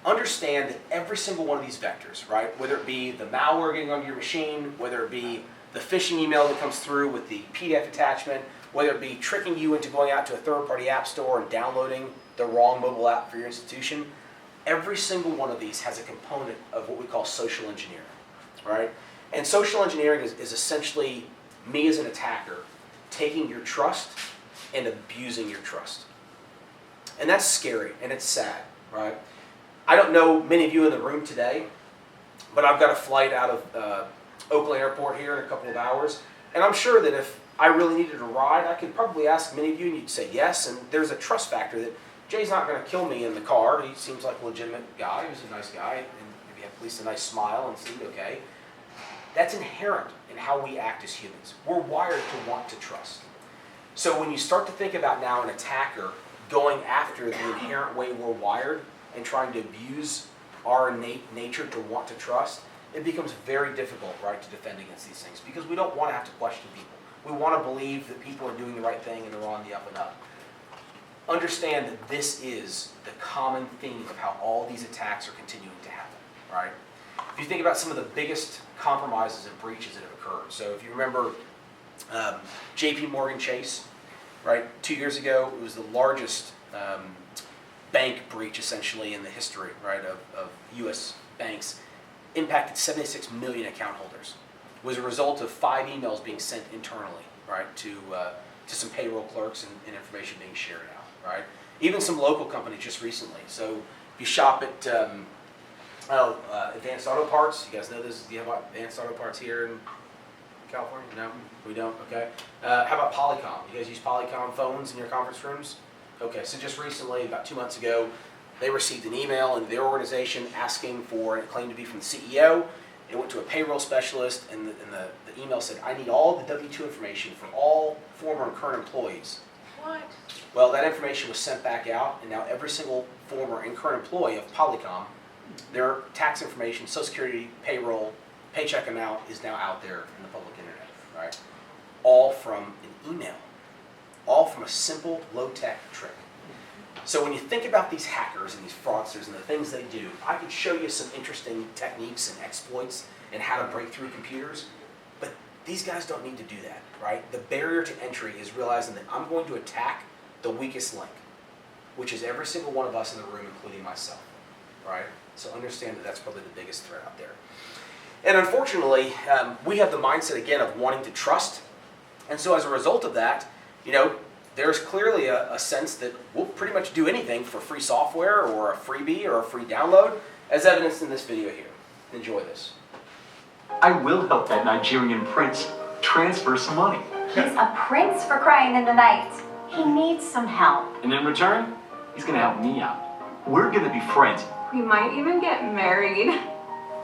understand that every single one of these vectors, right, whether it be the malware getting onto your machine, whether it be the phishing email that comes through with the PDF attachment, whether it be tricking you into going out to a third-party app store and downloading the wrong mobile app for your institution, every single one of these has a component of what we call social engineering, right? And social engineering is essentially me as an attacker taking your trust and abusing your trust. And that's scary and it's sad, right? I don't know many of you in the room today, but I've got a flight out of Oakland Airport here in a couple of hours, and I'm sure that if I really needed a ride, I could probably ask many of you and you'd say yes, and there's a trust factor that Jay's not going to kill me in the car. He seems like a legitimate guy. He was a nice guy, and maybe had at least a nice smile and seemed okay. That's inherent in how we act as humans. We're wired to want to trust. So when you start to think about now an attacker going after the inherent way we're wired and trying to abuse our innate nature to want to trust, it becomes very difficult, right, to defend against these things because we don't want to have to question people. We want to believe that people are doing the right thing and they're on the up and up. Understand that this is the common theme of how all these attacks are continuing to happen, right? If you think about some of the biggest compromises and breaches that have occurred. So if you remember JP Morgan Chase, right, 2 years ago, it was the largest bank breach essentially in the history, right, of U.S. banks. Impacted 76 million account holders. It was a result of 5 emails being sent internally, right, to some payroll clerks and information being shared out, right? Even some local companies just recently. So if you shop at Advanced Auto Parts, you guys know this? Do you have Advanced Auto Parts here in California? No, we don't. Okay. How about Polycom? You guys use Polycom phones in your conference rooms? Okay. So just recently, about 2 months ago, they received an email in their organization asking for, and it claimed to be from the CEO. It went to a payroll specialist, and the email said, I need all the W-2 information for all former and current employees. What? Well, that information was sent back out, and now every single former and current employee of Polycom, their tax information, Social Security, payroll, paycheck amount is now out there in the public internet, right? All from an email. All from a simple, low-tech trick. So when you think about these hackers and these fraudsters and the things they do, I could show you some interesting techniques and exploits and how to break through computers, but these guys don't need to do that, right? The barrier to entry is realizing that I'm going to attack the weakest link, which is every single one of us in the room, including myself, right? So understand that that's probably the biggest threat out there. And unfortunately, we have the mindset, again, of wanting to trust, and so as a result of that, you know, there's clearly a sense that we'll pretty much do anything for free software or a freebie or a free download, as evidenced in this video here. Enjoy this. I will help that Nigerian prince transfer some money. He's a prince for crying in the night. He needs some help. And in return, he's gonna help me out. We're gonna be friends. We might even get married.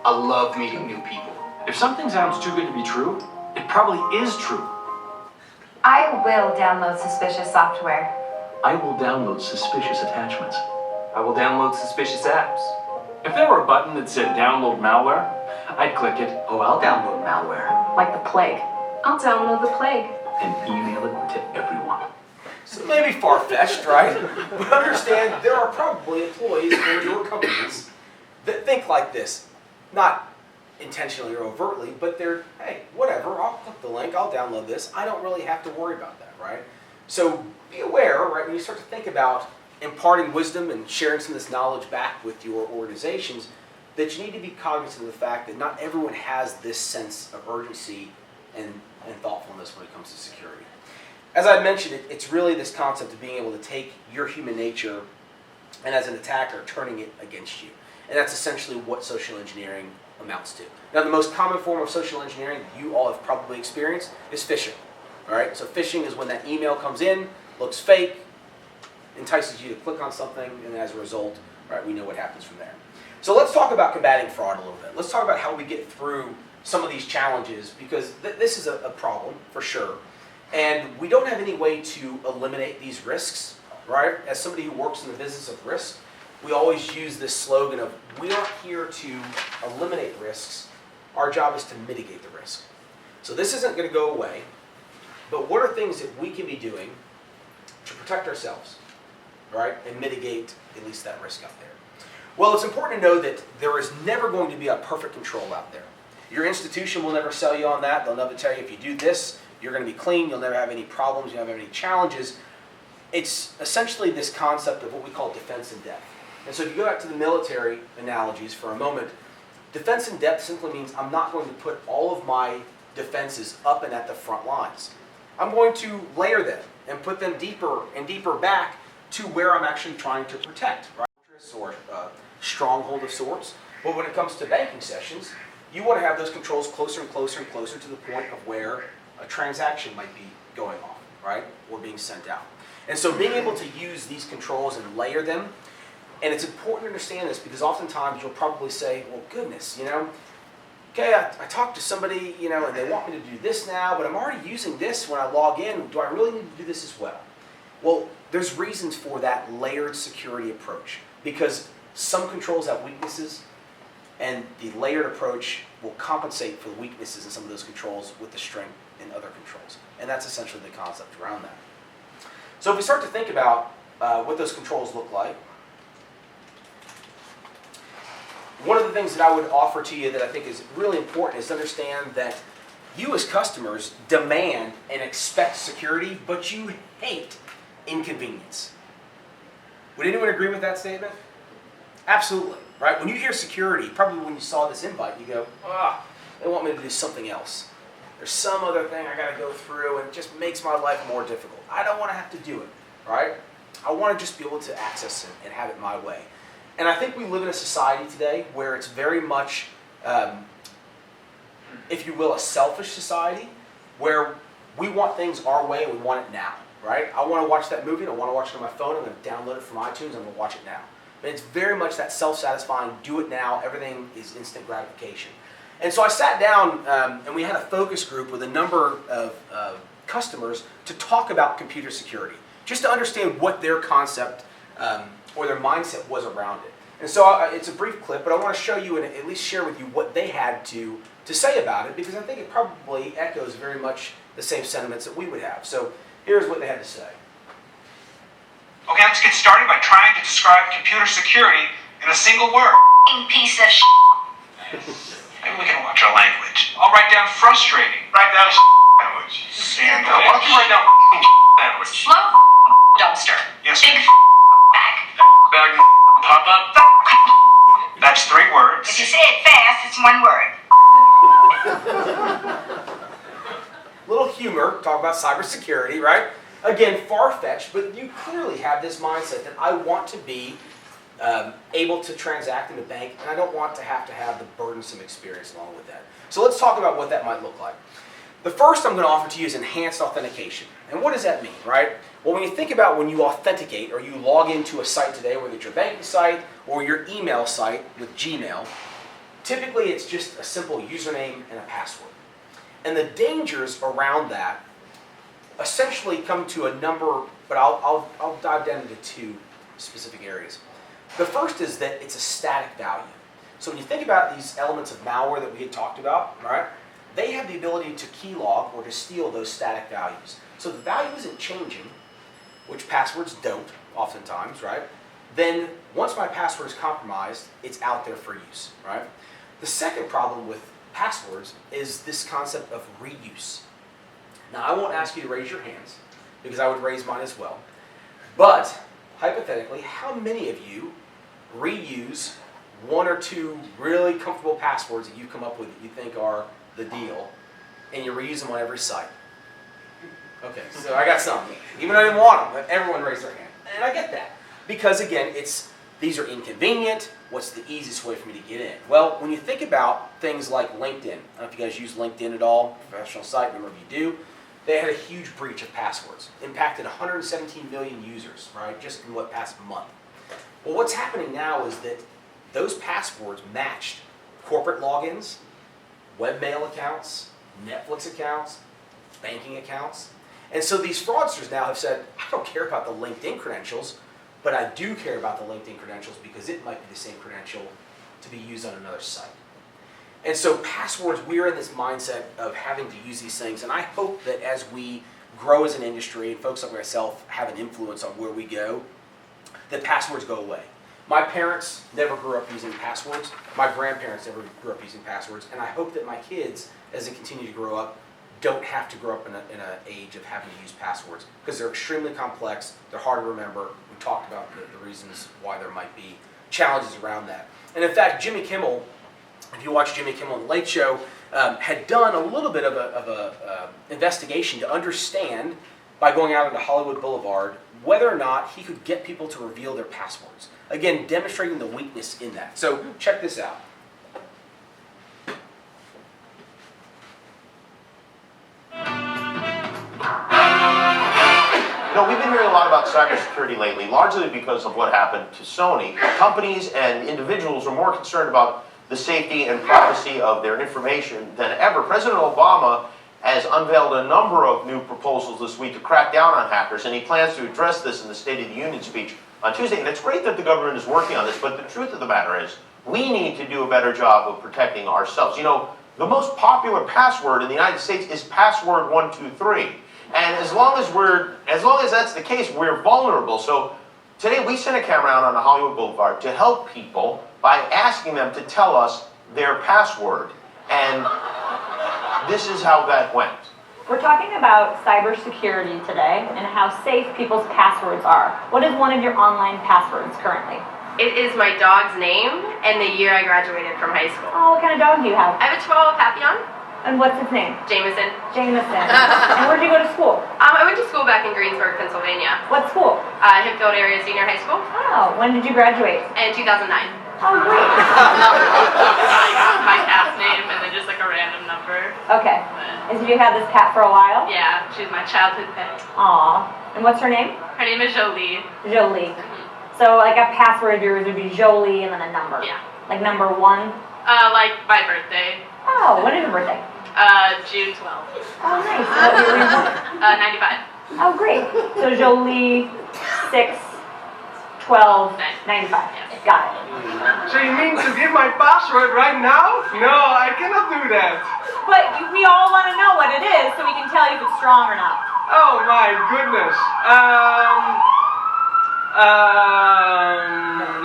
I love meeting new people. If something sounds too good to be true, it probably is true. I will download suspicious software. I will download suspicious attachments. I will download suspicious apps. If there were a button that said download malware, I'd click it. Oh, I'll download malware. Like the plague. I'll download the plague. And email it to everyone. So maybe far-fetched, right? But understand there are probably employees in your companies that think like this. Not intentionally or overtly, but they're, hey, whatever, I'll click the link, I'll download this. I don't really have to worry about that, right? So be aware, right, when you start to think about imparting wisdom and sharing some of this knowledge back with your organizations, that you need to be cognizant of the fact that not everyone has this sense of urgency and thoughtfulness when it comes to security. As I mentioned, it's really this concept of being able to take your human nature and as an attacker, turning it against you. And that's essentially what social engineering amounts to. Now, the most common form of social engineering that you all have probably experienced is phishing. All right, so phishing is when that email comes in, looks fake, entices you to click on something, and as a result, right, we know what happens from there. So let's talk about combating fraud a little bit. Let's talk about how we get through some of these challenges, because this is a problem for sure, and we don't have any way to eliminate these risks, right? As somebody who works in the business of risk, we always use this slogan of, we aren't here to eliminate risks, our job is to mitigate the risk. So this isn't going to go away, but what are things that we can be doing to protect ourselves, right, and mitigate at least that risk out there? Well, it's important to know that there is never going to be a perfect control out there. Your institution will never sell you on that. They'll never tell you if you do this, you're going to be clean, you'll never have any problems, you'll never have any challenges. It's essentially this concept of what we call defense in depth. And so if you go back to the military analogies for a moment, Defense in depth simply means I'm not going to put all of my defenses up and at the front lines. I'm going to layer them and put them deeper and deeper back to where I'm actually trying to protect, right? Or stronghold of sorts. But when it comes to banking sessions, you want to have those controls closer and closer and closer to the point of where a transaction might be going on, right? Or being sent out. And so being able to use these controls and layer them, and it's important to understand this because oftentimes you'll probably say, well, goodness, okay, I talked to somebody, and they want me to do this now, but I'm already using this when I log in. Do I really need to do this as well? Well, there's reasons for that layered security approach because some controls have weaknesses, and the layered approach will compensate for the weaknesses in some of those controls with the strength in other controls. And that's essentially the concept around that. So if we start to think about what those controls look like, one of the things that I would offer to you that I think is really important is to understand that you as customers demand and expect security, but you hate inconvenience. Would anyone agree with that statement? Absolutely, right? When you hear security, probably when you saw this invite, you go, they want me to do something else. There's some other thing I got to go through, and it just makes my life more difficult. I don't want to have to do it, right? I want to just be able to access it and have it my way. And I think we live in a society today where it's very much, if you will, a selfish society where we want things our way and we want it now, right? I want to watch that movie and I want to watch it on my phone. I'm going to download it from iTunes and I'm going to watch it now. But it's very much that self-satisfying, do it now, everything is instant gratification. And so I sat down and we had a focus group with a number of customers to talk about computer security, just to understand what their concept or their mindset was around it. And so it's a brief clip, but I want to show you and at least share with you what they had to say about it, because I think it probably echoes very much the same sentiments that we would have. So here's what they had to say. Okay, let's get started by trying to describe computer security in a single word. Piece of shit. Maybe we can watch our language. I'll write down frustrating. Write down language. And why don't you write down language? Slow dumpster. Yes. Big bag. Bag pop up. That's 3 words. If you say it fast, it's 1 word. Little humor, talk about cybersecurity, right? Again, far-fetched, but you clearly have this mindset that I want to be able to transact in the bank, and I don't want to have the burdensome experience along with that. So let's talk about what that might look like. The first I'm going to offer to you is enhanced authentication. And what does that mean, right? Well, when you think about when you authenticate or you log into a site today, whether it's your banking site or your email site with Gmail, typically it's just a simple username and a password. And the dangers around that essentially come to a number, but I'll dive down into 2 specific areas. The first is that it's a static value. So when you think about these elements of malware that we had talked about, right, they have the ability to keylog or to steal those static values. So the value isn't changing, which passwords don't oftentimes, right? Then once my password is compromised, it's out there for use, right? The second problem with passwords is this concept of reuse. Now, I won't ask you to raise your hands, because I would raise mine as well. But, hypothetically, how many of you reuse 1 or 2 really comfortable passwords that you come up with that you think are the deal, and you reuse them on every site? Okay, so I got some. Even though I didn't want them, everyone raised their hand. And I get that. Because, again, these are inconvenient. What's the easiest way for me to get in? Well, when you think about things like LinkedIn, I don't know if you guys use LinkedIn at all, professional site, a number of you do. They had a huge breach of passwords, impacted 117 million users, right, just in what past month. Well, what's happening now is that those passwords matched corporate logins, webmail accounts, Netflix accounts, banking accounts. And so these fraudsters now have said, I don't care about the LinkedIn credentials, but I do care about the LinkedIn credentials because it might be the same credential to be used on another site. And so passwords, we're in this mindset of having to use these things, and I hope that as we grow as an industry, and folks like myself have an influence on where we go, that passwords go away. My parents never grew up using passwords. My grandparents never grew up using passwords, and I hope that my kids, as they continue to grow up, don't have to grow up in an age of having to use passwords, because they're extremely complex, they're hard to remember. We talked about the reasons why there might be challenges around that. And in fact, Jimmy Kimmel if you watch Jimmy Kimmel on The Late Show, had done a little bit of a investigation to understand, by going out into Hollywood Boulevard, whether or not he could get people to reveal their passwords. Again, demonstrating the weakness in that. So check this out. You know, we've been hearing a lot about cybersecurity lately, largely because of what happened to Sony. Companies and individuals are more concerned about the safety and privacy of their information than ever. President Obama has unveiled a number of new proposals this week to crack down on hackers, and he plans to address this in the State of the Union speech on Tuesday. And it's great that the government is working on this, but the truth of the matter is, we need to do a better job of protecting ourselves. You know, the most popular password in the United States is password 123. And as long as that's the case, we're vulnerable. So today we sent a camera out on the Hollywood Boulevard to help people by asking them to tell us their password. And this is how that went. We're talking about cybersecurity today and how safe people's passwords are. What is one of your online passwords currently? It is my dog's name and the year I graduated from high school. Oh, what kind of dog do you have? I have a Chihuahua Papillon. And what's its name? Jameson. Jameson. And where did you go to school? I went to school back in Greensburg, Pennsylvania. What school? Hempfield Area Senior High School. Oh, when did you graduate? In 2009. Oh, great. My cat's name and then just like a random number. Okay. And so you had this cat for a while? Yeah, she's my childhood pet. Aw. And what's her name? Her name is Jolie. Jolie. So like a password of yours would be Jolie and then a number? Yeah. Like number 1? Like my birthday. Oh, when is your birthday? June 12th. Oh, nice. What year were you born? 95. Oh, great. So Jolie, 6, 12, 95. Yes. Got it. So you mean to give my password right now? No, I cannot do that. But we all want to know what it is so we can tell you if it's strong or not. Oh my goodness.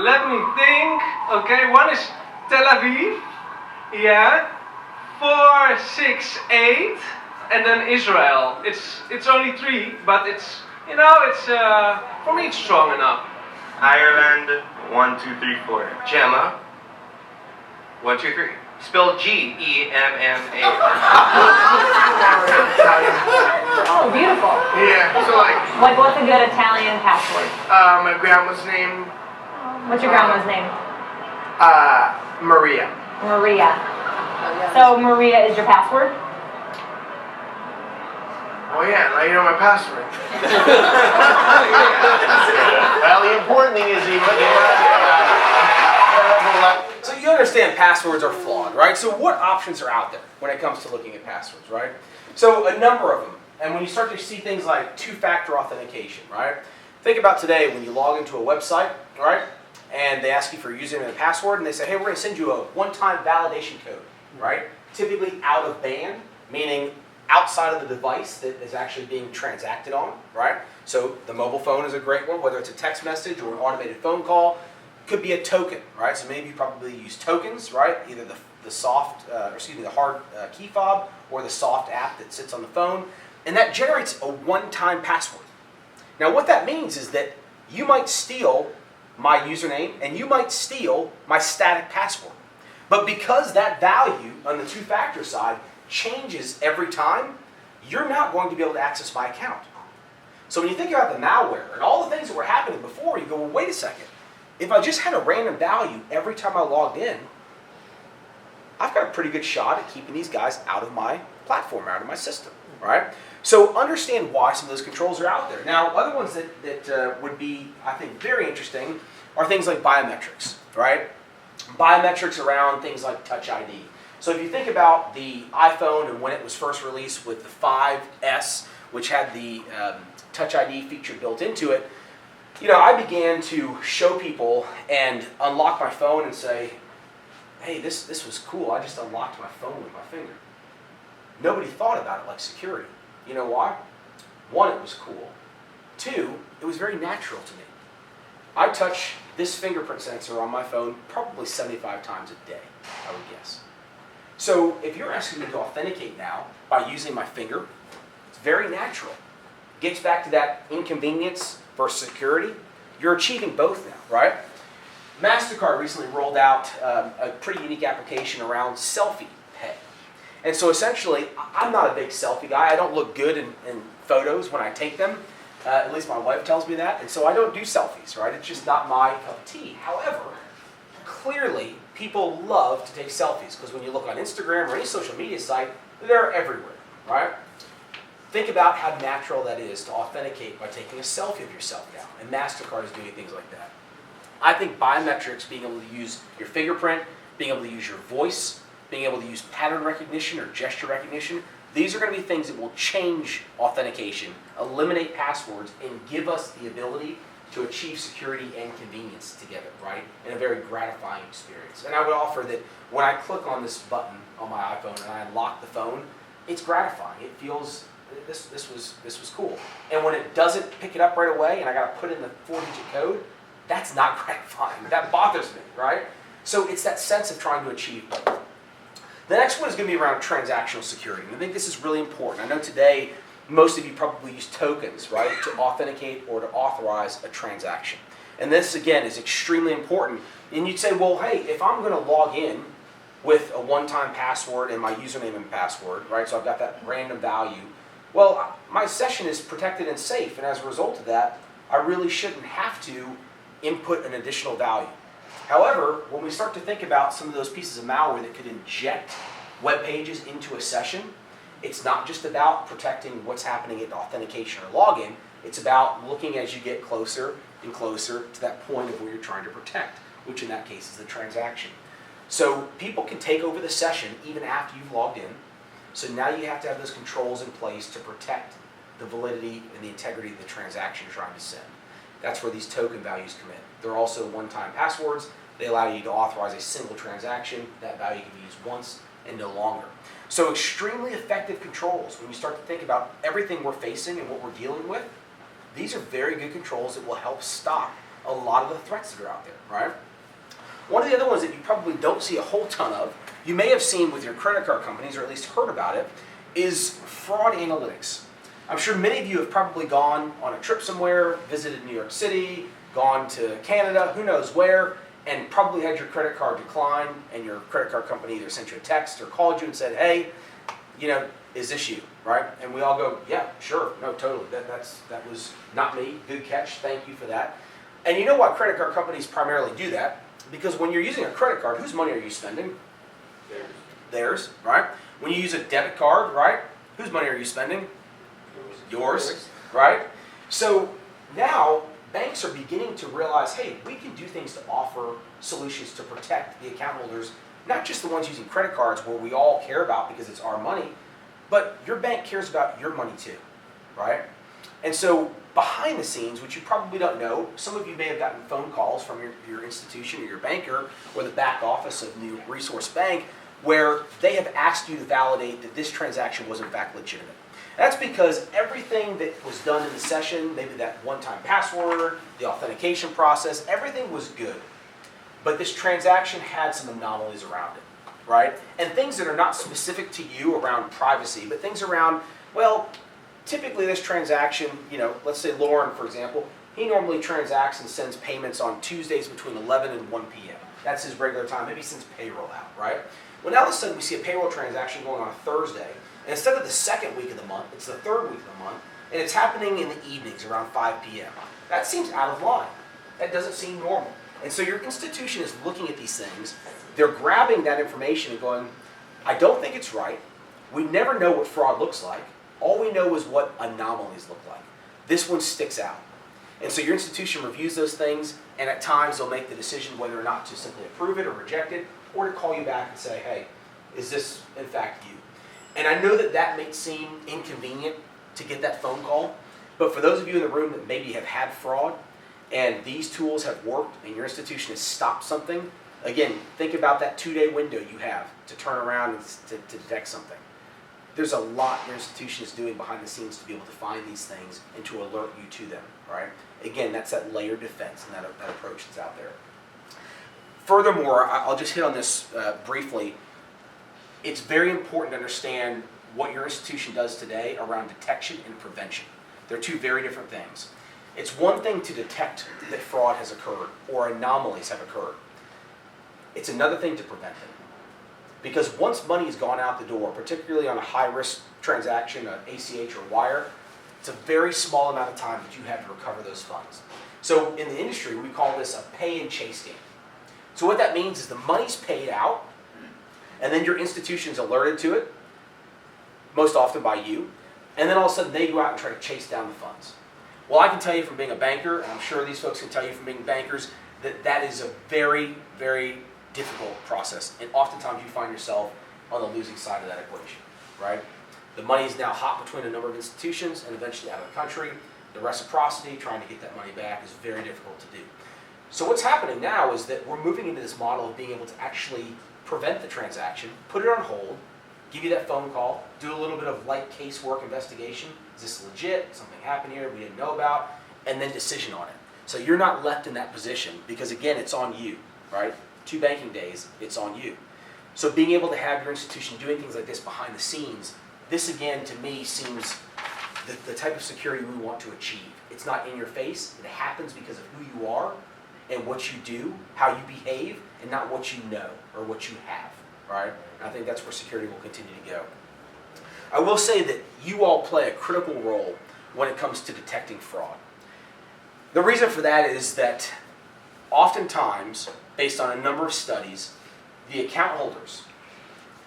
Let me think. Okay, one is Tel Aviv. Yeah. 468, and then Israel. It's only 3, but it's, you know, it's for me it's strong enough. Ireland, 1, 2, 3, 4. Gemma, 1, 2, 3. Spelled G-E-M-M-A. Oh, beautiful. Yeah, so like What's a good Italian password? my grandma's name. What's your grandma's name? Maria. Maria. So Maria is your password? Oh yeah, now you know my password. Well, the important thing is So you understand passwords are flawed, right? So what options are out there when it comes to looking at passwords, right? So a number of them. And when you start to see things like two-factor authentication, right? Think about today when you log into a website, right? And they ask you for a username and a password, and they say, hey, we're going to send you a one-time validation code, right? Typically out of band, meaning outside of the device that is actually being transacted on, right? So the mobile phone is a great one, whether it's a text message or an automated phone call. Could be a token, right? So maybe you probably use tokens, right? Either the hard key fob or the soft app that sits on the phone, and that generates a one-time password. Now what that means is that you might steal my username and you might steal my static password. But because that value on the two-factor side changes every time, you're not going to be able to access my account. So when you think about the malware and all the things that were happening before, you go, well, wait a second. If I just had a random value every time I logged in, I've got a pretty good shot at keeping these guys out of my platform, out of my system, right? So understand why some of those controls are out there. Now, other ones that would be, I think, very interesting are things like biometrics, right? Biometrics around things like Touch ID. So if you think about the iPhone and when it was first released with the 5S, which had the Touch ID feature built into it, you know, I began to show people and unlock my phone and say, hey, this was cool. I just unlocked my phone with my finger. Nobody thought about it like security. You know why? 1, it was cool. 2, it was very natural to me. I touch this fingerprint sensor on my phone probably 75 times a day, I would guess. So if you're asking me to authenticate now by using my finger, it's very natural. Gets back to that inconvenience versus security. You're achieving both now, right? MasterCard recently rolled out a pretty unique application around selfie pay. And so essentially, I'm not a big selfie guy. I don't look good in photos when I take them. At least my wife tells me that. And so I don't do selfies, right? It's just not my cup of tea. However, clearly, people love to take selfies because when you look on Instagram or any social media site, they're everywhere, right? Think about how natural that is to authenticate by taking a selfie of yourself now. And MasterCard is doing things like that. I think biometrics, being able to use your fingerprint, being able to use your voice, being able to use pattern recognition or gesture recognition, these are going to be things that will change authentication, eliminate passwords, and give us the ability to achieve security and convenience together, right? In a very gratifying experience. And I would offer that when I click on this button on my iPhone and I unlock the phone, it's gratifying. It feels, this was cool. And when it doesn't pick it up right away and I got to put in the 4-digit code, that's not gratifying. That bothers me, right? So it's that sense of trying to achieve both. The next one is going to be around transactional security. And I think this is really important. I know today, most of you probably use tokens, right, to authenticate or to authorize a transaction. And this, again, is extremely important. And you'd say, well, hey, if I'm going to log in with a one-time password and my username and password, right, so I've got that random value, well, my session is protected and safe. And as a result of that, I really shouldn't have to input an additional value. However, when we start to think about some of those pieces of malware that could inject web pages into a session, it's not just about protecting what's happening at authentication or login. It's about looking as you get closer and closer to that point of where you're trying to protect, which in that case is the transaction. So people can take over the session even after you've logged in. So now you have to have those controls in place to protect the validity and the integrity of the transaction you're trying to send. That's where these token values come in. They're also one-time passwords. They allow you to authorize a single transaction. That value can be used once and no longer. So extremely effective controls. When you start to think about everything we're facing and what we're dealing with, these are very good controls that will help stop a lot of the threats that are out there, right? One of the other ones that you probably don't see a whole ton of, you may have seen with your credit card companies, or at least heard about it, is fraud analytics. I'm sure many of you have probably gone on a trip somewhere, visited New York City, gone to Canada, who knows where, and probably had your credit card decline, and your credit card company either sent you a text or called you and said, hey, is this you, right? And we all go, yeah, sure, no, totally. That was not me. Good catch. Thank you for that. And you know why credit card companies primarily do that? Because when you're using a credit card, whose money are you spending? Theirs, right? When you use a debit card, right? Whose money are you spending? Yours, right? So now banks are beginning to realize, hey, we can do things to offer solutions to protect the account holders, not just the ones using credit cards where we all care about because it's our money, but your bank cares about your money too, right? And so behind the scenes, which you probably don't know, some of you may have gotten phone calls from your institution or your banker or the back office of New Resource Bank where they have asked you to validate that this transaction was in fact legitimate. That's because everything that was done in the session, maybe that one-time password, the authentication process, everything was good. But this transaction had some anomalies around it, right? And things that are not specific to you around privacy, but things around, well, typically this transaction, let's say Lauren, for example, he normally transacts and sends payments on Tuesdays between 11 and 1 p.m. That's his regular time. Maybe he sends payroll out, right? Well, now all of a sudden we see a payroll transaction going on a Thursday. And instead of the second week of the month, it's the third week of the month, and it's happening in the evenings around 5 p.m. That seems out of line. That doesn't seem normal. And so your institution is looking at these things. They're grabbing that information and going, I don't think it's right. We never know what fraud looks like. All we know is what anomalies look like. This one sticks out. And so your institution reviews those things, and at times they'll make the decision whether or not to simply approve it or reject it, or to call you back and say, hey, is this in fact you? And I know that may seem inconvenient to get that phone call, but for those of you in the room that maybe have had fraud, and these tools have worked, and your institution has stopped something, again, think about that 2-day window you have to turn around and to detect something. There's a lot your institution is doing behind the scenes to be able to find these things and to alert you to them, right? Again, that's that layered defense and that approach that's out there. Furthermore, I'll just hit on this briefly. It's very important to understand what your institution does today around detection and prevention. They're two very different things. It's one thing to detect that fraud has occurred or anomalies have occurred. It's another thing to prevent them. Because once money has gone out the door, particularly on a high-risk transaction, an ACH or wire, it's a very small amount of time that you have to recover those funds. So in the industry, we call this a pay and chase game. So what that means is the money's paid out, and then your institution's alerted to it, most often by you, and then all of a sudden they go out and try to chase down the funds. Well, I can tell you from being a banker, and I'm sure these folks can tell you from being bankers, that that is a very, very difficult process. And oftentimes you find yourself on the losing side of that equation, right? The money is now hot between a number of institutions and eventually out of the country. The reciprocity, trying to get that money back, is very difficult to do. So what's happening now is that we're moving into this model of being able to actually prevent the transaction, put it on hold, give you that phone call, do a little bit of light casework investigation. Is this legit? Something happened here we didn't know about? And then decision on it. So you're not left in that position because, again, it's on you, right? 2 banking days, it's on you. So being able to have your institution doing things like this behind the scenes, this again to me seems the type of security we want to achieve. It's not in your face, it happens because of who you are and what you do, how you behave, and not what you know or what you have, right? And I think that's where security will continue to go. I will say that you all play a critical role when it comes to detecting fraud. The reason for that is that oftentimes, based on a number of studies, the account holders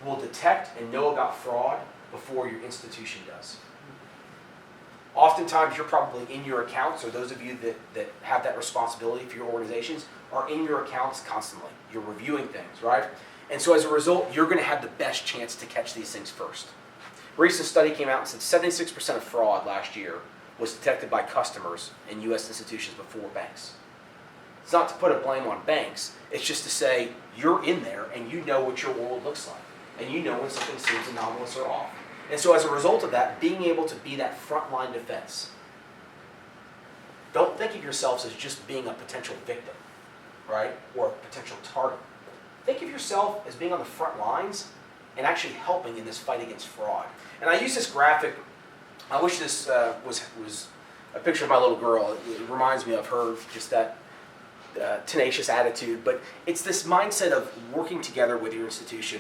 will detect and know about fraud before your institution does. Oftentimes, you're probably in your accounts, or those of you that have that responsibility for your organizations are in your accounts constantly. You're reviewing things, right? And so as a result, you're going to have the best chance to catch these things first. A recent study came out and said 76% of fraud last year was detected by customers in U.S. institutions before banks. It's not to put a blame on banks, it's just to say you're in there and you know what your world looks like. And you know when something seems anomalous or off. And so as a result of that, being able to be that frontline defense. Don't think of yourselves as just being a potential victim, right? Or a potential target. Think of yourself as being on the front lines and actually helping in this fight against fraud. And I use this graphic. I wish this was a picture of my little girl. It reminds me of her, just that tenacious attitude. But it's this mindset of working together with your institution.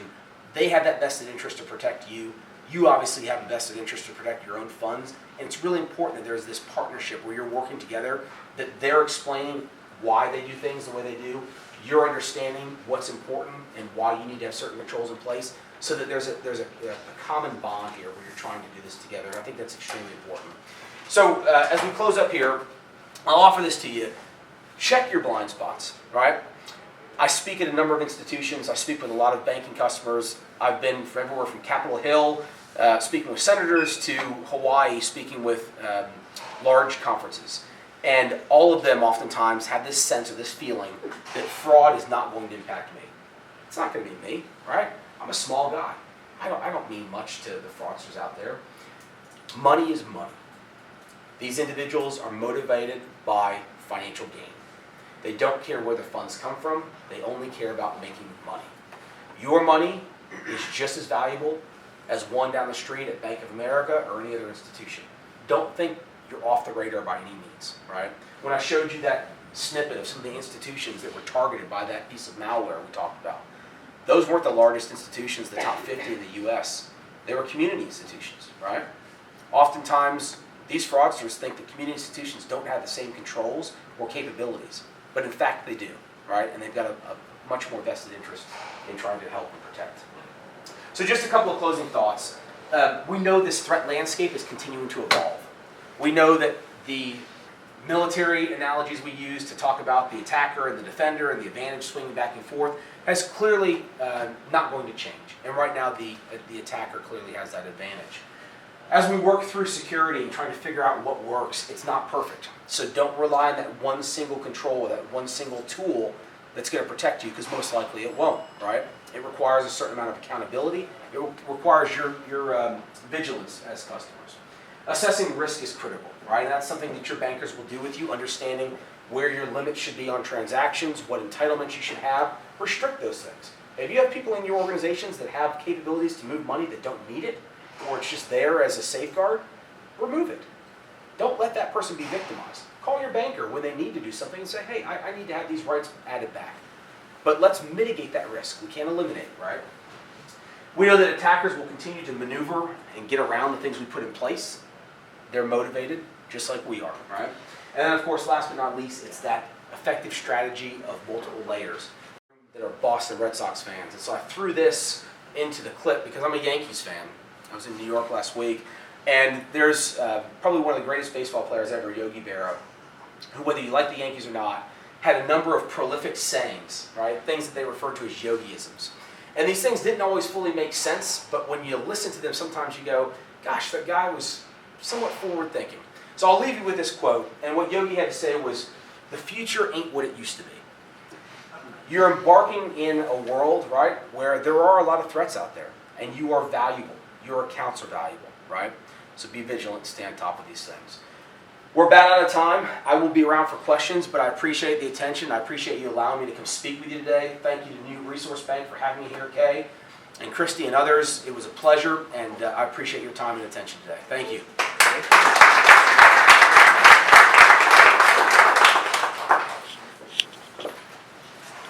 They have that vested interest to protect you. You obviously have a vested interest to protect your own funds. And it's really important that there's this partnership where you're working together, that they're explaining why they do things the way they do. You're understanding what's important and why you need to have certain controls in place, so that there's a common bond here where you're trying to do this together. And I think that's extremely important. So as we close up here, I'll offer this to you. Check your blind spots, right? I speak at a number of institutions. I speak with a lot of banking customers. I've been from everywhere from Capitol Hill, speaking with senators, to Hawaii, speaking with large conferences. And all of them oftentimes have this sense or this feeling that fraud is not going to impact me. It's not going to be me, right? I'm a small guy. I don't mean much to the fraudsters out there. Money is money. These individuals are motivated by financial gain. They don't care where the funds come from. They only care about making money. Your money is just as valuable as one down the street at Bank of America or any other institution. Don't think you're off the radar by any means, right? When I showed you that snippet of some of the institutions that were targeted by that piece of malware we talked about, those weren't the largest institutions, the top 50 in the US. They were community institutions, right? Oftentimes, these fraudsters think that community institutions don't have the same controls or capabilities, but in fact they do, right? And they've got a much more vested interest in trying to help and protect. So just a couple of closing thoughts. We know this threat landscape is continuing to evolve. We know that the military analogies we use to talk about the attacker and the defender and the advantage swinging back and forth has clearly not going to change. And right now the attacker clearly has that advantage. As we work through security and trying to figure out what works, it's not perfect. So don't rely on that one single control or that one single tool that's going to protect you, because most likely it won't, right? It requires a certain amount of accountability. It requires your vigilance as customers. Assessing risk is critical, right? And that's something that your bankers will do with you, understanding where your limits should be on transactions, what entitlements you should have. Restrict those things. If you have people in your organizations that have capabilities to move money that don't need it, or it's just there as a safeguard, remove it. Don't let that person be victimized. Call your banker when they need to do something and say, hey, I need to have these rights added back. But let's mitigate that risk. We can't eliminate it, right? We know that attackers will continue to maneuver and get around the things we put in place. They're motivated, just like we are, right? And then, of course, last but not least, it's that effective strategy of multiple layers that are Boston Red Sox fans. And so I threw this into the clip because I'm a Yankees fan. I was in New York last week, and there's probably one of the greatest baseball players ever, Yogi Berra, who, whether you like the Yankees or not, had a number of prolific sayings, right? Things that they refer to as yogiisms. And these things didn't always fully make sense, but when you listen to them, sometimes you go, gosh, that guy was somewhat forward-thinking. So I'll leave you with this quote, and what Yogi had to say was, the future ain't what it used to be. You're embarking in a world, right, where there are a lot of threats out there, and you are valuable. Your accounts are valuable, right? So be vigilant and stay on top of these things. We're about out of time. I will be around for questions, but I appreciate the attention. I appreciate you allowing me to come speak with you today. Thank you to New Resource Bank for having me here, Kay, and Christy and others. It was a pleasure, and I appreciate your time and attention today. Thank you.